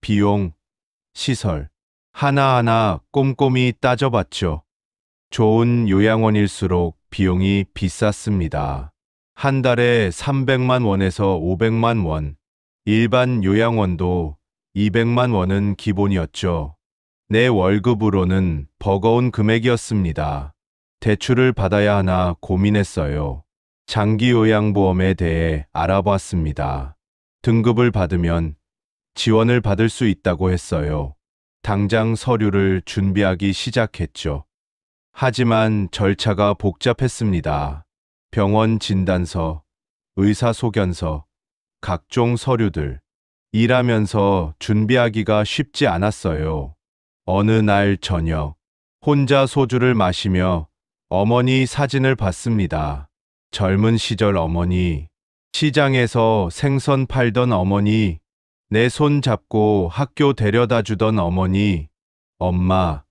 비용, 시설, 하나하나 꼼꼼히 따져봤죠. 좋은 요양원일수록 비용이 비쌌습니다. 한 달에 300만 원에서 500만 원, 일반 요양원도 200만 원은 기본이었죠. 내 월급으로는 버거운 금액이었습니다. 대출을 받아야 하나 고민했어요. 장기요양보험에 대해 알아봤습니다. 등급을 받으면 지원을 받을 수 있다고 했어요. 당장 서류를 준비하기 시작했죠. 하지만 절차가 복잡했습니다. 병원 진단서, 의사소견서, 각종 서류들. 일하면서 준비하기가 쉽지 않았어요. 어느 날 저녁, 혼자 소주를 마시며 어머니 사진을 봤습니다. 젊은 시절 어머니, 시장에서 생선 팔던 어머니, 내 손 잡고 학교 데려다 주던 어머니. 엄마,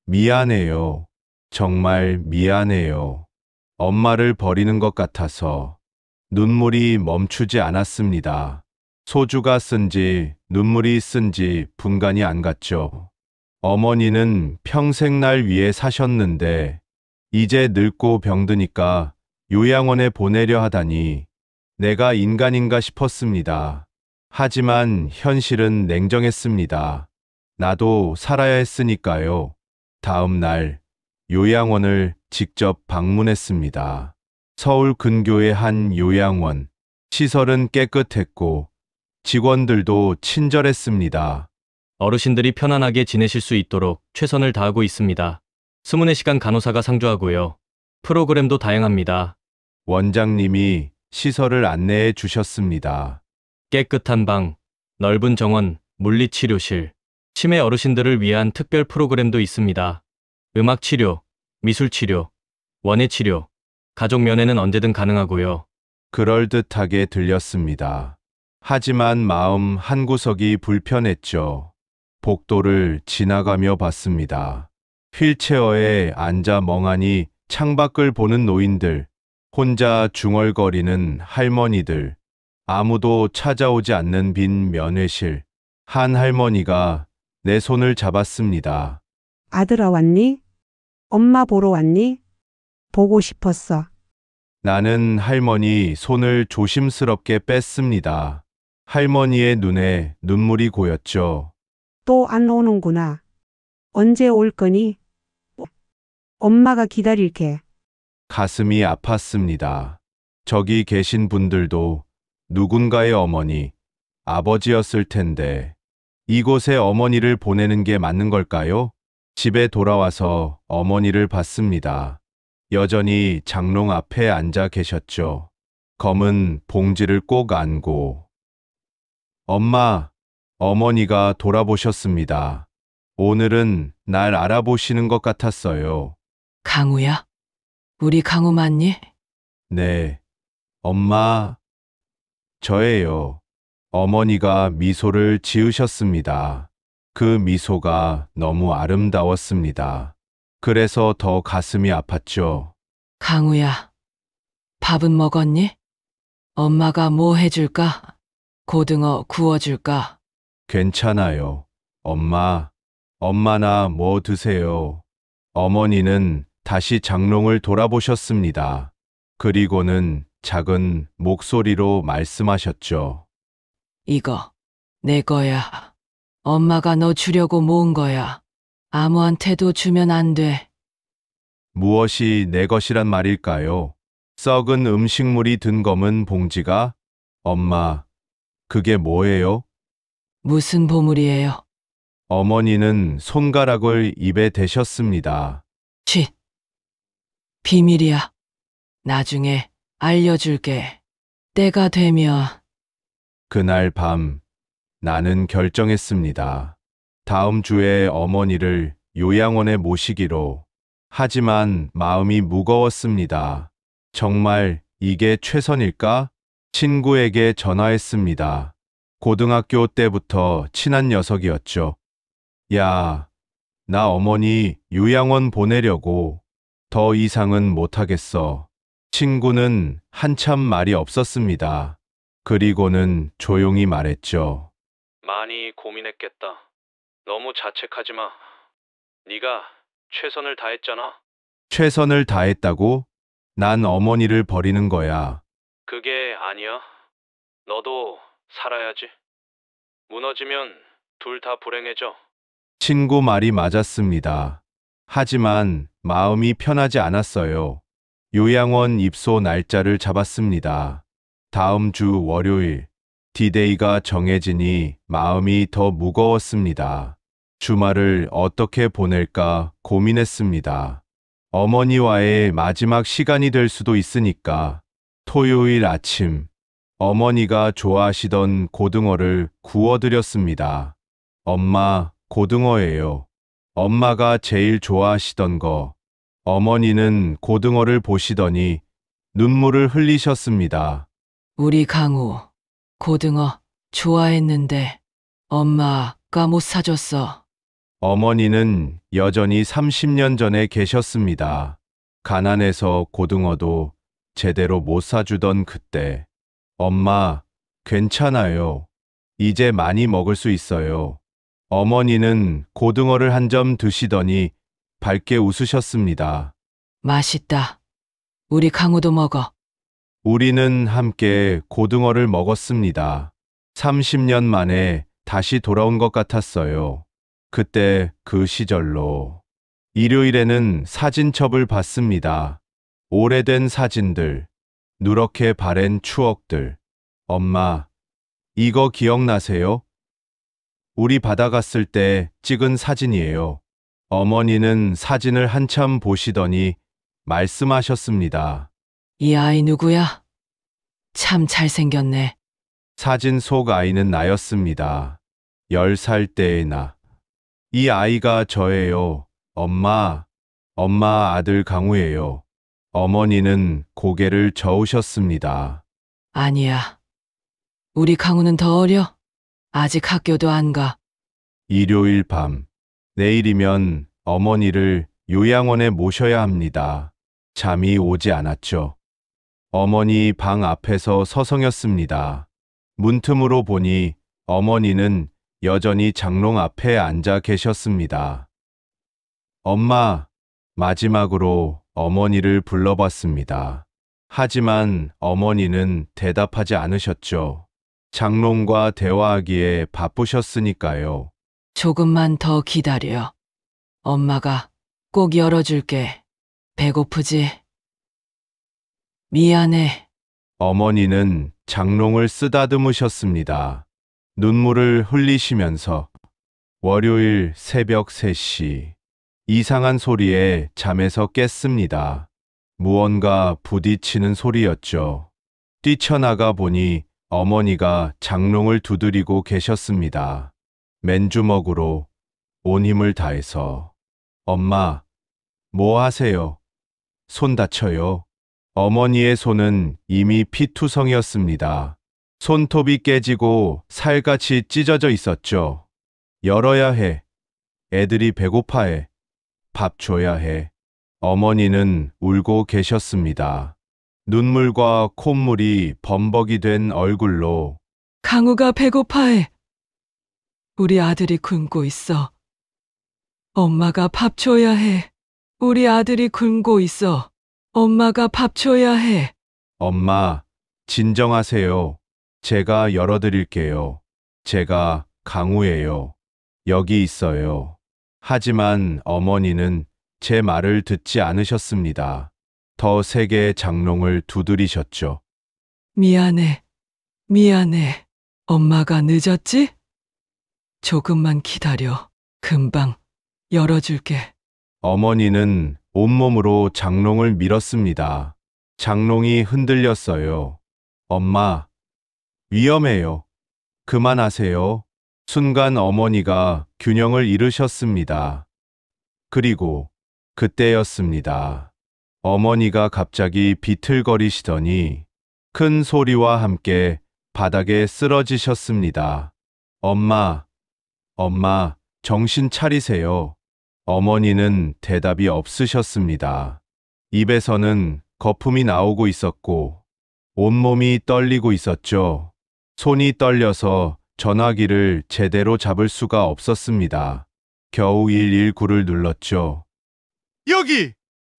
미안해요. 정말 미안해요. 엄마를 버리는 것 같아서. 눈물이 멈추지 않았습니다. 소주가 쓴지 눈물이 쓴지 분간이 안 갔죠. 어머니는 평생 날 위해 사셨는데 이제 늙고 병드니까 요양원에 보내려 하다니 내가 인간인가 싶었습니다. 하지만 현실은 냉정했습니다. 나도 살아야 했으니까요. 다음 날 요양원을 직접 방문했습니다. 서울 근교의 한 요양원. 시설은 깨끗했고 직원들도 친절했습니다. 어르신들이 편안하게 지내실 수 있도록 최선을 다하고 있습니다. 24시간 간호사가 상주하고요. 프로그램도 다양합니다. 원장님이 시설을 안내해 주셨습니다. 깨끗한 방, 넓은 정원, 물리치료실, 치매 어르신들을 위한 특별 프로그램도 있습니다. 음악치료, 미술치료, 원예치료, 가족 면회는 언제든 가능하고요. 그럴듯하게 들렸습니다. 하지만 마음 한구석이 불편했죠. 복도를 지나가며 봤습니다. 휠체어에 앉아 멍하니 창밖을 보는 노인들, 혼자 중얼거리는 할머니들, 아무도 찾아오지 않는 빈 면회실. 한 할머니가 내 손을 잡았습니다. 아들아 왔니? 엄마 보러 왔니? 보고 싶었어. 나는 할머니 손을 조심스럽게 뺐습니다. 할머니의 눈에 눈물이 고였죠. 또 안 오는구나. 언제 올 거니? 엄마가 기다릴게. 가슴이 아팠습니다. 저기 계신 분들도 누군가의 어머니, 아버지였을 텐데 이곳에 어머니를 보내는 게 맞는 걸까요? 집에 돌아와서 어머니를 봤습니다. 여전히 장롱 앞에 앉아 계셨죠. 검은 봉지를 꼭 안고. 엄마, 어머니가 돌아보셨습니다. 오늘은 날 알아보시는 것 같았어요. 강우야? 우리 강우 맞니? 네. 엄마, 저예요. 어머니가 미소를 지으셨습니다. 그 미소가 너무 아름다웠습니다. 그래서 더 가슴이 아팠죠. 강우야, 밥은 먹었니? 엄마가 뭐 해줄까? 고등어 구워줄까? 괜찮아요. 엄마, 엄마나 뭐 드세요. 어머니는 다시 장롱을 돌아보셨습니다. 그리고는 작은 목소리로 말씀하셨죠. 이거 내 거야. 엄마가 너 주려고 모은 거야. 아무한테도 주면 안 돼. 무엇이 내 것이란 말일까요? 썩은 음식물이 든 검은 봉지가? 엄마, 그게 뭐예요? 무슨 보물이에요? 어머니는 손가락을 입에 대셨습니다. 쉿. 비밀이야. 나중에 알려줄게. 때가 되면. 그날 밤, 나는 결정했습니다. 다음 주에 어머니를 요양원에 모시기로. 하지만 마음이 무거웠습니다. 정말 이게 최선일까? 친구에게 전화했습니다. 고등학교 때부터 친한 녀석이었죠. 야, 나 어머니 요양원 보내려고. 더 이상은 못하겠어. 친구는 한참 말이 없었습니다. 그리고는 조용히 말했죠. 많이 고민했겠다. 너무 자책하지 마. 네가 최선을 다했잖아. 최선을 다했다고? 난 어머니를 버리는 거야. 그게 아니야. 너도 살아야지. 무너지면 둘 다 불행해져. 친구 말이 맞았습니다. 하지만 마음이 편하지 않았어요. 요양원 입소 날짜를 잡았습니다. 다음 주 월요일, 디데이가 정해지니 마음이 더 무거웠습니다. 주말을 어떻게 보낼까 고민했습니다. 어머니와의 마지막 시간이 될 수도 있으니까. 토요일 아침, 어머니가 좋아하시던 고등어를 구워드렸습니다. 엄마, 고등어예요. 엄마가 제일 좋아하시던 거. 어머니는 고등어를 보시더니 눈물을 흘리셨습니다. 우리 강우, 고등어 좋아했는데 엄마가 못 사줬어. 어머니는 여전히 30년 전에 계셨습니다. 가난해서 고등어도 제대로 못 사주던 그때. 엄마, 괜찮아요. 이제 많이 먹을 수 있어요. 어머니는 고등어를 한 점 드시더니 밝게 웃으셨습니다. 맛있다. 우리 강우도 먹어. 우리는 함께 고등어를 먹었습니다. 30년 만에 다시 돌아온 것 같았어요. 그때 그 시절로. 일요일에는 사진첩을 봤습니다. 오래된 사진들, 누렇게 바랜 추억들. 엄마, 이거 기억나세요? 우리 바다 갔을 때 찍은 사진이에요. 어머니는 사진을 한참 보시더니 말씀하셨습니다. 이 아이 누구야? 참 잘생겼네. 사진 속 아이는 나였습니다. 10살 때의 나. 이 아이가 저예요. 엄마, 엄마 아들 강우예요. 어머니는 고개를 저으셨습니다. 아니야. 우리 강우는 더 어려. 아직 학교도 안 가. 일요일 밤. 내일이면 어머니를 요양원에 모셔야 합니다. 잠이 오지 않았죠. 어머니 방 앞에서 서성였습니다. 문틈으로 보니 어머니는 여전히 장롱 앞에 앉아 계셨습니다. 엄마, 마지막으로 어머니를 불러봤습니다. 하지만 어머니는 대답하지 않으셨죠. 장롱과 대화하기에 바쁘셨으니까요. 조금만 더 기다려. 엄마가 꼭 열어줄게. 배고프지? 미안해. 어머니는 장롱을 쓰다듬으셨습니다. 눈물을 흘리시면서 월요일 새벽 3시 이상한 소리에 잠에서 깼습니다. 무언가 부딪히는 소리였죠. 뛰쳐나가 보니 어머니가 장롱을 두드리고 계셨습니다. 맨주먹으로 온 힘을 다해서 엄마, 뭐 하세요? 손 다쳐요. 어머니의 손은 이미 피투성이었습니다. 손톱이 깨지고 살같이 찢어져 있었죠. 열어야 해. 애들이 배고파해. 밥 줘야 해. 어머니는 울고 계셨습니다. 눈물과 콧물이 범벅이 된 얼굴로 강우가 배고파해. 우리 아들이 굶고 있어. 엄마가 밥 줘야 해. 우리 아들이 굶고 있어. 엄마가 밥 줘야 해. 엄마, 진정하세요. 제가 열어드릴게요. 제가 강우예요. 여기 있어요. 하지만 어머니는 제 말을 듣지 않으셨습니다. 더 세게 장롱을 두드리셨죠. 미안해. 미안해. 엄마가 늦었지? 조금만 기다려. 금방 열어줄게. 어머니는 온몸으로 장롱을 밀었습니다. 장롱이 흔들렸어요. 엄마, 위험해요. 그만하세요. 순간 어머니가 균형을 잃으셨습니다. 그리고 그때였습니다. 어머니가 갑자기 비틀거리시더니 큰 소리와 함께 바닥에 쓰러지셨습니다. 엄마, 엄마, 정신 차리세요. 어머니는 대답이 없으셨습니다. 입에서는 거품이 나오고 있었고 온몸이 떨리고 있었죠. 손이 떨려서 전화기를 제대로 잡을 수가 없었습니다. 겨우 119를 눌렀죠.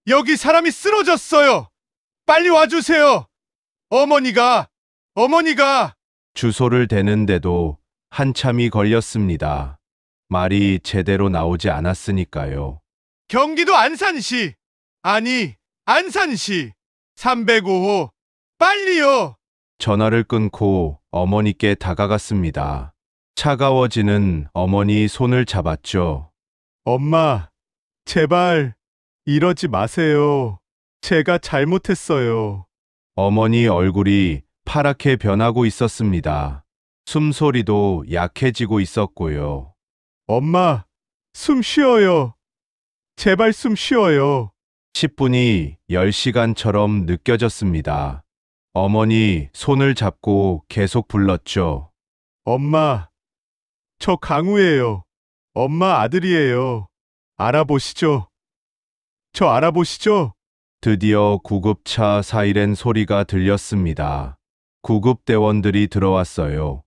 여기 사람이 쓰러졌어요. 빨리 와주세요. 어머니가. 주소를 대는데도 한참이 걸렸습니다. 말이 제대로 나오지 않았으니까요. 경기도 안산시. 아니, 안산시. 305호. 빨리요. 전화를 끊고 어머니께 다가갔습니다. 차가워지는 어머니 손을 잡았죠. 엄마, 제발 이러지 마세요. 제가 잘못했어요. 어머니 얼굴이 파랗게 변하고 있었습니다. 숨소리도 약해지고 있었고요. 엄마, 숨 쉬어요. 제발 숨 쉬어요. 10분이 10시간처럼 느껴졌습니다. 어머니 손을 잡고 계속 불렀죠. 엄마, 저 강우예요. 엄마 아들이에요. 알아보시죠. 저 알아보시죠. 드디어 구급차 사이렌 소리가 들렸습니다. 구급대원들이 들어왔어요.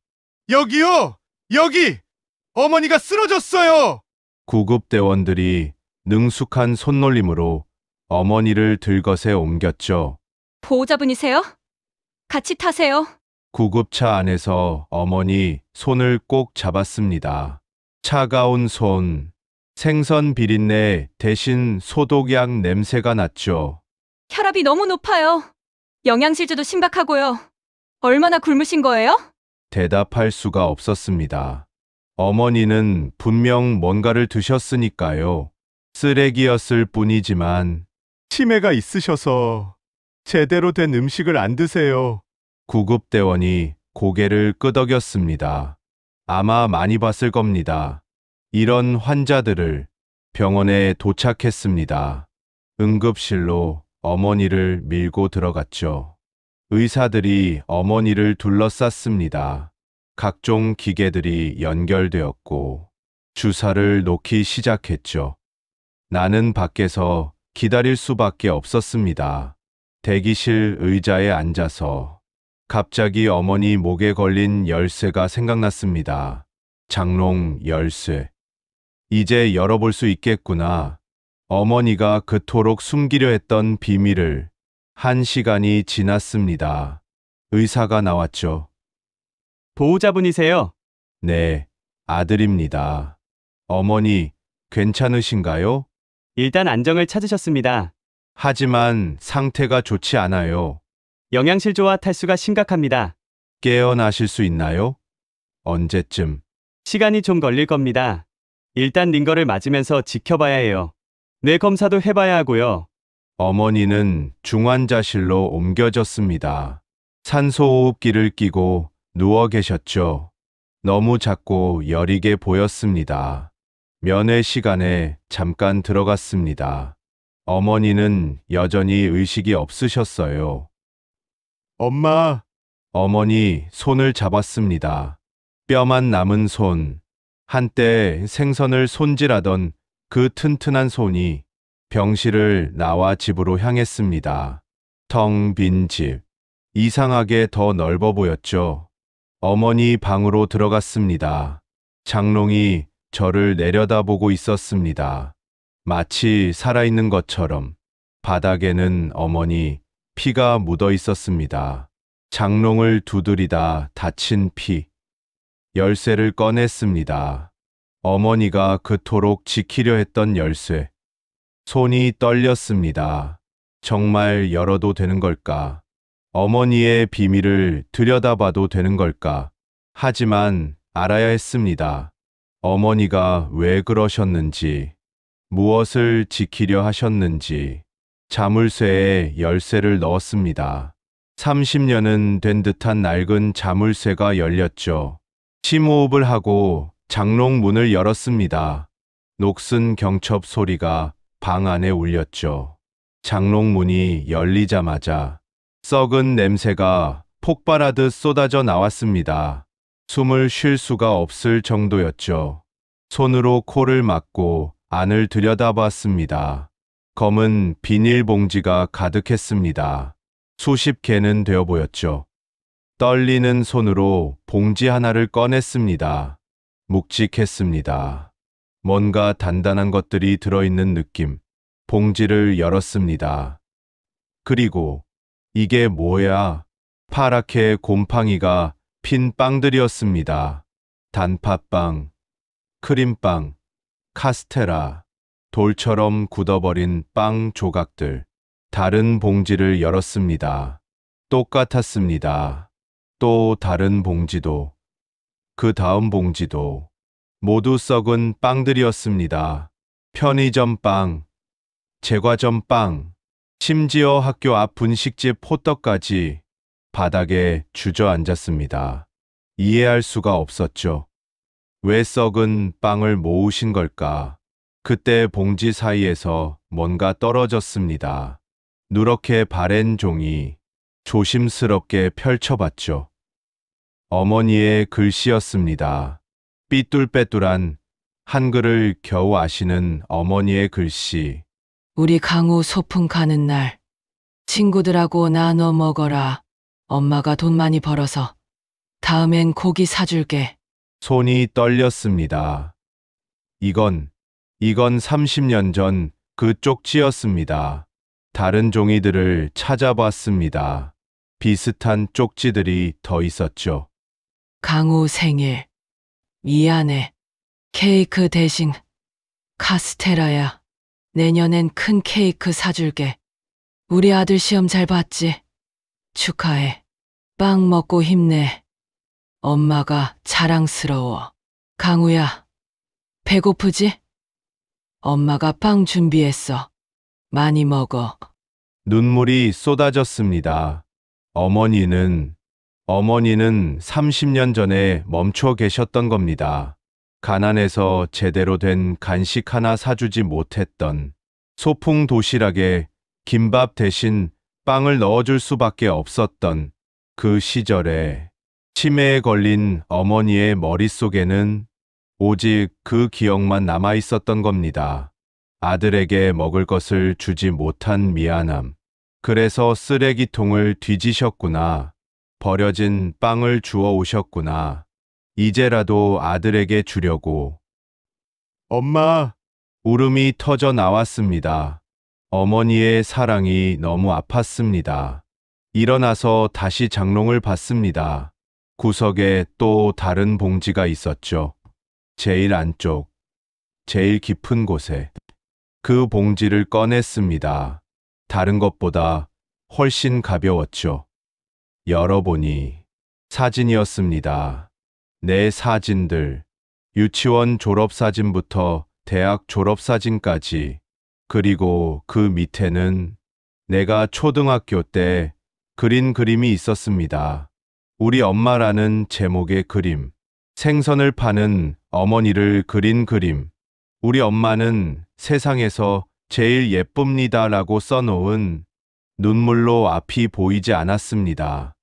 여기요! 여기! 어머니가 쓰러졌어요! 구급대원들이 능숙한 손놀림으로 어머니를 들것에 옮겼죠. 보호자분이세요? 같이 타세요. 구급차 안에서 어머니 손을 꼭 잡았습니다. 차가운 손, 생선 비린내 대신 소독약 냄새가 났죠. 혈압이 너무 높아요. 영양실조도 심각하고요. 얼마나 굶으신 거예요? 대답할 수가 없었습니다. 어머니는 분명 뭔가를 드셨으니까요. 쓰레기였을 뿐이지만 치매가 있으셔서 제대로 된 음식을 안 드세요. 구급대원이 고개를 끄덕였습니다. 아마 많이 봤을 겁니다. 이런 환자들을. 병원에 도착했습니다. 응급실로 어머니를 밀고 들어갔죠. 의사들이 어머니를 둘러쌌습니다. 각종 기계들이 연결되었고 주사를 놓기 시작했죠. 나는 밖에서 기다릴 수밖에 없었습니다. 대기실 의자에 앉아서 갑자기 어머니 목에 걸린 열쇠가 생각났습니다. 장롱 열쇠. 이제 열어볼 수 있겠구나. 어머니가 그토록 숨기려 했던 비밀을. 1시간이 지났습니다. 의사가 나왔죠. 보호자분이세요? 네, 아들입니다. 어머니, 괜찮으신가요? 일단 안정을 찾으셨습니다. 하지만 상태가 좋지 않아요. 영양실조와 탈수가 심각합니다. 깨어나실 수 있나요? 언제쯤? 시간이 좀 걸릴 겁니다. 일단 링거를 맞으면서 지켜봐야 해요. 뇌 검사도 해봐야 하고요. 어머니는 중환자실로 옮겨졌습니다. 산소호흡기를 끼고 누워 계셨죠. 너무 작고 여리게 보였습니다. 면회 시간에 잠깐 들어갔습니다. 어머니는 여전히 의식이 없으셨어요. 엄마, 어머니 손을 잡았습니다. 뼈만 남은 손. 한때 생선을 손질하던 그 튼튼한 손이 병실을 나와 집으로 향했습니다. 텅 빈 집. 이상하게 더 넓어 보였죠. 어머니 방으로 들어갔습니다. 장롱이 저를 내려다보고 있었습니다. 마치 살아있는 것처럼. 바닥에는 어머니 피가 묻어 있었습니다. 장롱을 두드리다 다친 피. 열쇠를 꺼냈습니다. 어머니가 그토록 지키려 했던 열쇠. 손이 떨렸습니다. 정말 열어도 되는 걸까? 어머니의 비밀을 들여다봐도 되는 걸까? 하지만 알아야 했습니다. 어머니가 왜 그러셨는지, 무엇을 지키려 하셨는지. 자물쇠에 열쇠를 넣었습니다. 30년은 된 듯한 낡은 자물쇠가 열렸죠. 심호흡을 하고 장롱 문을 열었습니다. 녹슨 경첩 소리가 방 안에 울렸죠. 장롱 문이 열리자마자 썩은 냄새가 폭발하듯 쏟아져 나왔습니다. 숨을 쉴 수가 없을 정도였죠. 손으로 코를 막고 안을 들여다봤습니다. 검은 비닐봉지가 가득했습니다. 수십 개는 되어 보였죠. 떨리는 손으로 봉지 하나를 꺼냈습니다. 묵직했습니다. 뭔가 단단한 것들이 들어있는 느낌. 봉지를 열었습니다. 그리고 이게 뭐야? 파랗게 곰팡이가 핀 빵들이었습니다. 단팥빵, 크림빵, 카스테라, 돌처럼 굳어버린 빵 조각들. 다른 봉지를 열었습니다. 똑같았습니다. 또 다른 봉지도, 그 다음 봉지도 모두 썩은 빵들이었습니다. 편의점 빵, 제과점 빵, 심지어 학교 앞 분식집 호떡까지 바닥에 주저앉았습니다. 이해할 수가 없었죠. 왜 썩은 빵을 모으신 걸까? 그때 봉지 사이에서 뭔가 떨어졌습니다. 누렇게 바랜 종이 조심스럽게 펼쳐봤죠. 어머니의 글씨였습니다. 삐뚤빼뚤한 한글을 겨우 아시는 어머니의 글씨. 우리 강우 소풍 가는 날 친구들하고 나눠 먹어라. 엄마가 돈 많이 벌어서 다음엔 고기 사줄게. 손이 떨렸습니다. 이건 30년 전 그 쪽지였습니다. 다른 종이들을 찾아봤습니다. 비슷한 쪽지들이 더 있었죠. 강우 생일. 미안해. 케이크 대신 카스테라야. 내년엔 큰 케이크 사줄게. 우리 아들 시험 잘 봤지? 축하해. 빵 먹고 힘내. 엄마가 자랑스러워. 강우야, 배고프지? 엄마가 빵 준비했어. 많이 먹어. 눈물이 쏟아졌습니다. 어머니는 30년 전에 멈춰 계셨던 겁니다. 가난해서 제대로 된 간식 하나 사주지 못했던, 소풍 도시락에 김밥 대신 빵을 넣어줄 수밖에 없었던 그 시절에 치매에 걸린 어머니의 머릿속에는 오직 그 기억만 남아 있었던 겁니다. 아들에게 먹을 것을 주지 못한 미안함. 그래서 쓰레기통을 뒤지셨구나. 버려진 빵을 주워 오셨구나. 이제라도 아들에게 주려고. 엄마, 울음이 터져 나왔습니다. 어머니의 사랑이 너무 아팠습니다. 일어나서 다시 장롱을 봤습니다. 구석에 또 다른 봉지가 있었죠. 제일 안쪽, 제일 깊은 곳에. 그 봉지를 꺼냈습니다. 다른 것보다 훨씬 가벼웠죠. 열어보니 사진이었습니다. 내 사진들, 유치원 졸업사진부터 대학 졸업사진까지, 그리고 그 밑에는 내가 초등학교 때 그린 그림이 있었습니다. 우리 엄마라는 제목의 그림, 생선을 파는 어머니를 그린 그림, 우리 엄마는 세상에서 제일 예쁩니다라고 써놓은 눈물로 앞이 보이지 않았습니다.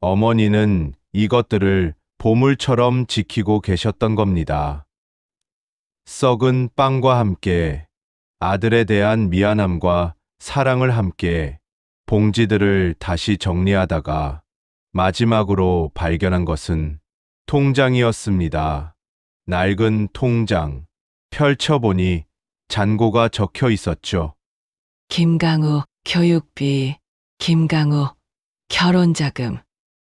어머니는 이것들을 보물처럼 지키고 계셨던 겁니다. 썩은 빵과 함께 아들에 대한 미안함과 사랑을 함께 봉지들을 다시 정리하다가 마지막으로 발견한 것은 통장이었습니다. 낡은 통장. 펼쳐보니 잔고가 적혀 있었죠. 김강우 교육비, 김강우 결혼자금,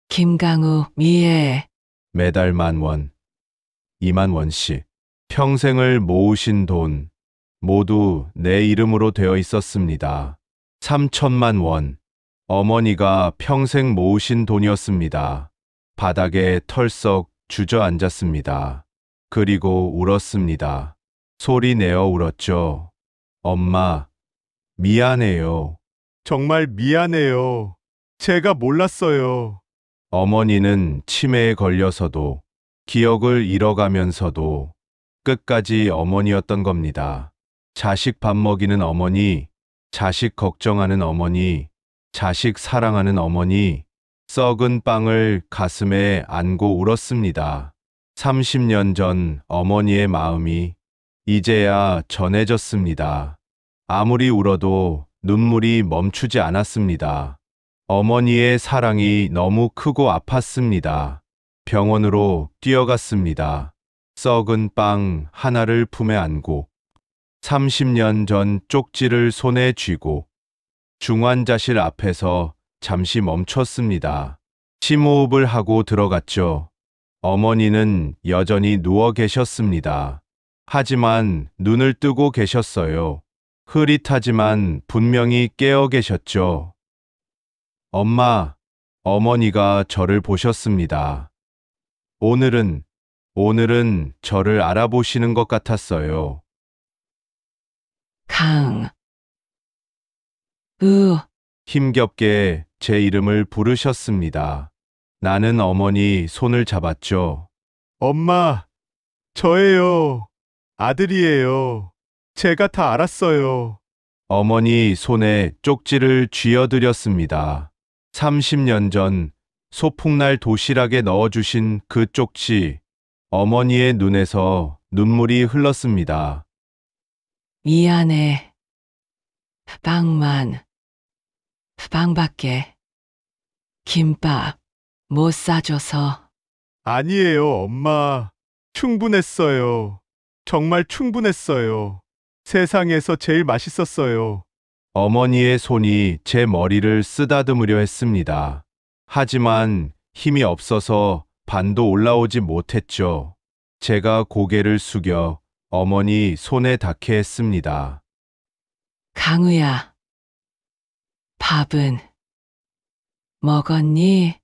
김강우 미애. 매달 10,000원, 20,000원씩 평생을 모으신 돈 모두 내 이름으로 되어 있었습니다. 3,000만 원. 어머니가 평생 모으신 돈이었습니다. 바닥에 털썩 주저앉았습니다. 그리고 울었습니다. 소리 내어 울었죠. 엄마, 미안해요. 정말 미안해요. 제가 몰랐어요. 어머니는 치매에 걸려서도 기억을 잃어가면서도 끝까지 어머니였던 겁니다. 자식 밥 먹이는 어머니, 자식 걱정하는 어머니, 자식 사랑하는 어머니, 썩은 빵을 가슴에 안고 울었습니다. 30년 전 어머니의 마음이 이제야 전해졌습니다. 아무리 울어도 눈물이 멈추지 않았습니다. 어머니의 사랑이 너무 크고 아팠습니다. 병원으로 뛰어갔습니다. 썩은 빵 하나를 품에 안고 30년 전 쪽지를 손에 쥐고 중환자실 앞에서 잠시 멈췄습니다. 심호흡을 하고 들어갔죠. 어머니는 여전히 누워 계셨습니다. 하지만 눈을 뜨고 계셨어요. 흐릿하지만 분명히 깨어 계셨죠. 엄마, 어머니가 저를 보셨습니다. 오늘은 저를 알아보시는 것 같았어요. 힘겹게 제 이름을 부르셨습니다. 나는 어머니 손을 잡았죠. 엄마, 저예요. 아들이에요. 제가 다 알았어요. 어머니 손에 쪽지를 쥐어드렸습니다. 30년 전 소풍날 도시락에 넣어주신 그 쪽지, 어머니의 눈에서 눈물이 흘렀습니다. 미안해. 빵밖에 김밥 못 사줘서. 아니에요, 엄마. 충분했어요. 정말 충분했어요. 세상에서 제일 맛있었어요. 어머니의 손이 제 머리를 쓰다듬으려 했습니다. 하지만 힘이 없어서 반도 올라오지 못했죠. 제가 고개를 숙여 어머니 손에 닿게 했습니다. 강우야, 밥은 먹었니?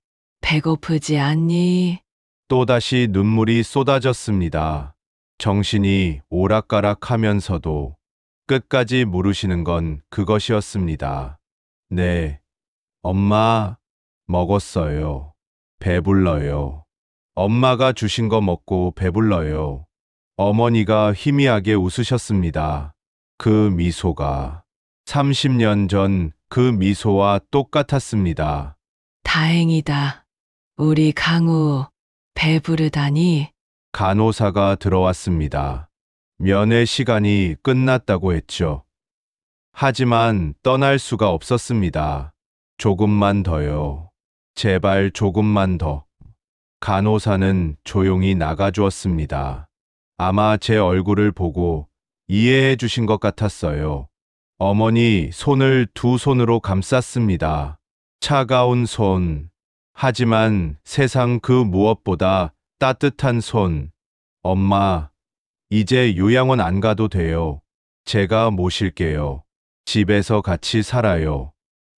배고프지 않니? 또다시 눈물이 쏟아졌습니다. 정신이 오락가락하면서도 끝까지 물으시는 건 그것이었습니다. 네, 엄마, 먹었어요. 배불러요. 엄마가 주신 거 먹고 배불러요. 어머니가 희미하게 웃으셨습니다. 그 미소가 30년 전 그 미소와 똑같았습니다. 다행이다. 우리 강우 배부르다니. 간호사가 들어왔습니다. 면회 시간이 끝났다고 했죠. 하지만 떠날 수가 없었습니다. 조금만 더요. 제발 조금만 더. 간호사는 조용히 나가주었습니다. 아마 제 얼굴을 보고 이해해 주신 것 같았어요. 어머니 손을 두 손으로 감쌌습니다. 차가운 손. 하지만 세상 그 무엇보다 따뜻한 손. 엄마, 이제 요양원 안 가도 돼요. 제가 모실게요. 집에서 같이 살아요.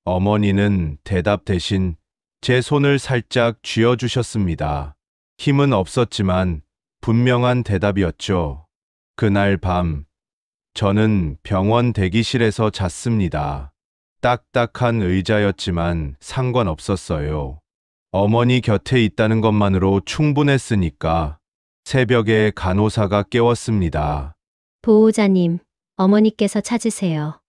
어머니는 대답 대신 제 손을 살짝 쥐어주셨습니다. 힘은 없었지만 분명한 대답이었죠. 그날 밤, 저는 병원 대기실에서 잤습니다. 딱딱한 의자였지만 상관없었어요. 어머니 곁에 있다는 것만으로 충분했으니까 새벽에 간호사가 깨웠습니다. 보호자님, 어머니께서 찾으세요.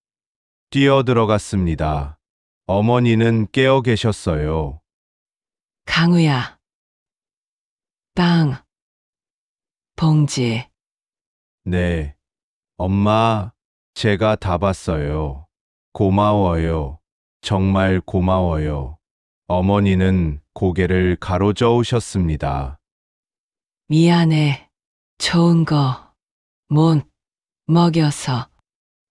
뛰어들어갔습니다. 어머니는 깨어 계셨어요. 강우야. 빵. 봉지. 네. 엄마, 제가 다 봤어요. 고마워요. 정말 고마워요. 어머니는 고개를 가로저으셨습니다. 미안해. 좋은 거 못 먹여서.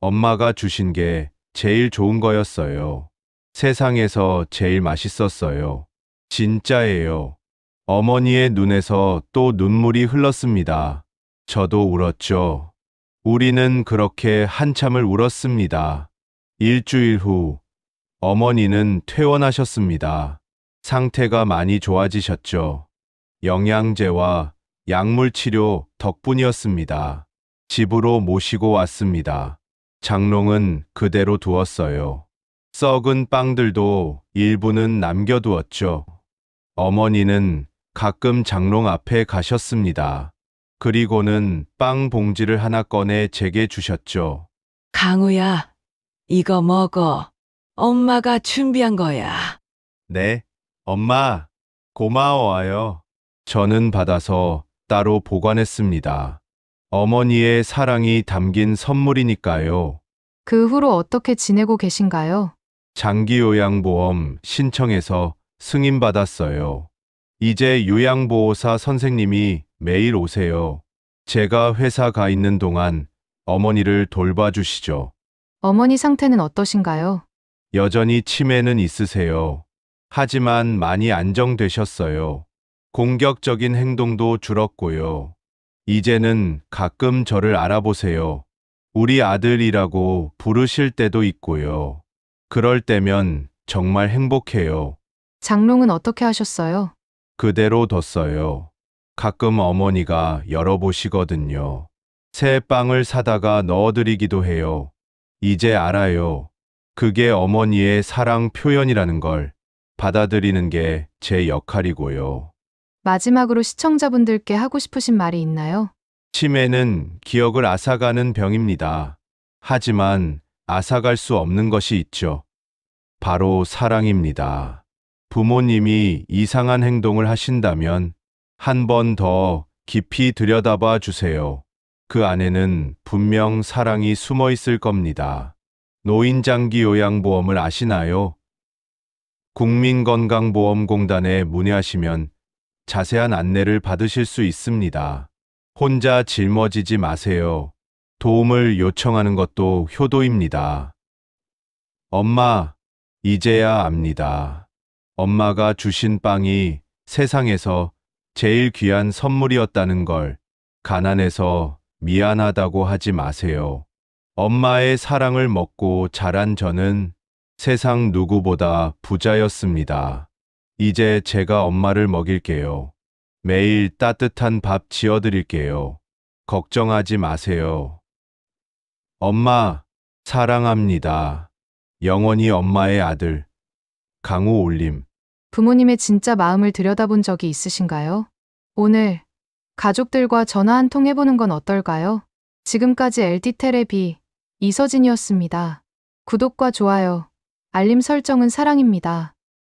엄마가 주신 게 제일 좋은 거였어요. 세상에서 제일 맛있었어요. 진짜예요. 어머니의 눈에서 또 눈물이 흘렀습니다. 저도 울었죠. 우리는 그렇게 한참을 울었습니다. 일주일 후, 어머니는 퇴원하셨습니다. 상태가 많이 좋아지셨죠. 영양제와 약물 치료 덕분이었습니다. 집으로 모시고 왔습니다. 장롱은 그대로 두었어요. 썩은 빵들도 일부는 남겨두었죠. 어머니는 가끔 장롱 앞에 가셨습니다. 그리고는 빵 봉지를 하나 꺼내 제게 주셨죠. 강우야, 이거 먹어. 엄마가 준비한 거야. 네, 엄마, 고마워요. 저는 받아서 따로 보관했습니다. 어머니의 사랑이 담긴 선물이니까요. 그 후로 어떻게 지내고 계신가요? 장기요양보험 신청해서 승인받았어요. 이제 요양보호사 선생님이 매일 오세요. 제가 회사 가 있는 동안 어머니를 돌봐주시죠. 어머니 상태는 어떠신가요? 여전히 치매는 있으세요. 하지만 많이 안정되셨어요. 공격적인 행동도 줄었고요. 이제는 가끔 저를 알아보세요. 우리 아들이라고 부르실 때도 있고요. 그럴 때면 정말 행복해요. 장롱은 어떻게 하셨어요? 그대로 뒀어요. 가끔 어머니가 열어보시거든요. 새 빵을 사다가 넣어드리기도 해요. 이제 알아요. 그게 어머니의 사랑 표현이라는 걸 받아들이는 게 제 역할이고요. 마지막으로 시청자분들께 하고 싶으신 말이 있나요? 치매는 기억을 앗아가는 병입니다. 하지만 앗아갈 수 없는 것이 있죠. 바로 사랑입니다. 부모님이 이상한 행동을 하신다면 한 번 더 깊이 들여다봐 주세요. 그 안에는 분명 사랑이 숨어 있을 겁니다. 노인장기요양보험을 아시나요? 국민건강보험공단에 문의하시면 자세한 안내를 받으실 수 있습니다. 혼자 짊어지지 마세요. 도움을 요청하는 것도 효도입니다. 엄마, 이제야 압니다. 엄마가 주신 빵이 세상에서 제일 귀한 선물이었다는 걸 가난해서 미안하다고 하지 마세요. 엄마의 사랑을 먹고 자란 저는 세상 누구보다 부자였습니다. 이제 제가 엄마를 먹일게요. 매일 따뜻한 밥 지어드릴게요. 걱정하지 마세요. 엄마, 사랑합니다. 영원히 엄마의 아들, 강우 올림. 부모님의 진짜 마음을 들여다본 적이 있으신가요? 오늘 가족들과 전화 한 통 해보는 건 어떨까요? 지금까지 LD텔레비 이서진이었습니다. 구독과 좋아요, 알림 설정은 사랑입니다.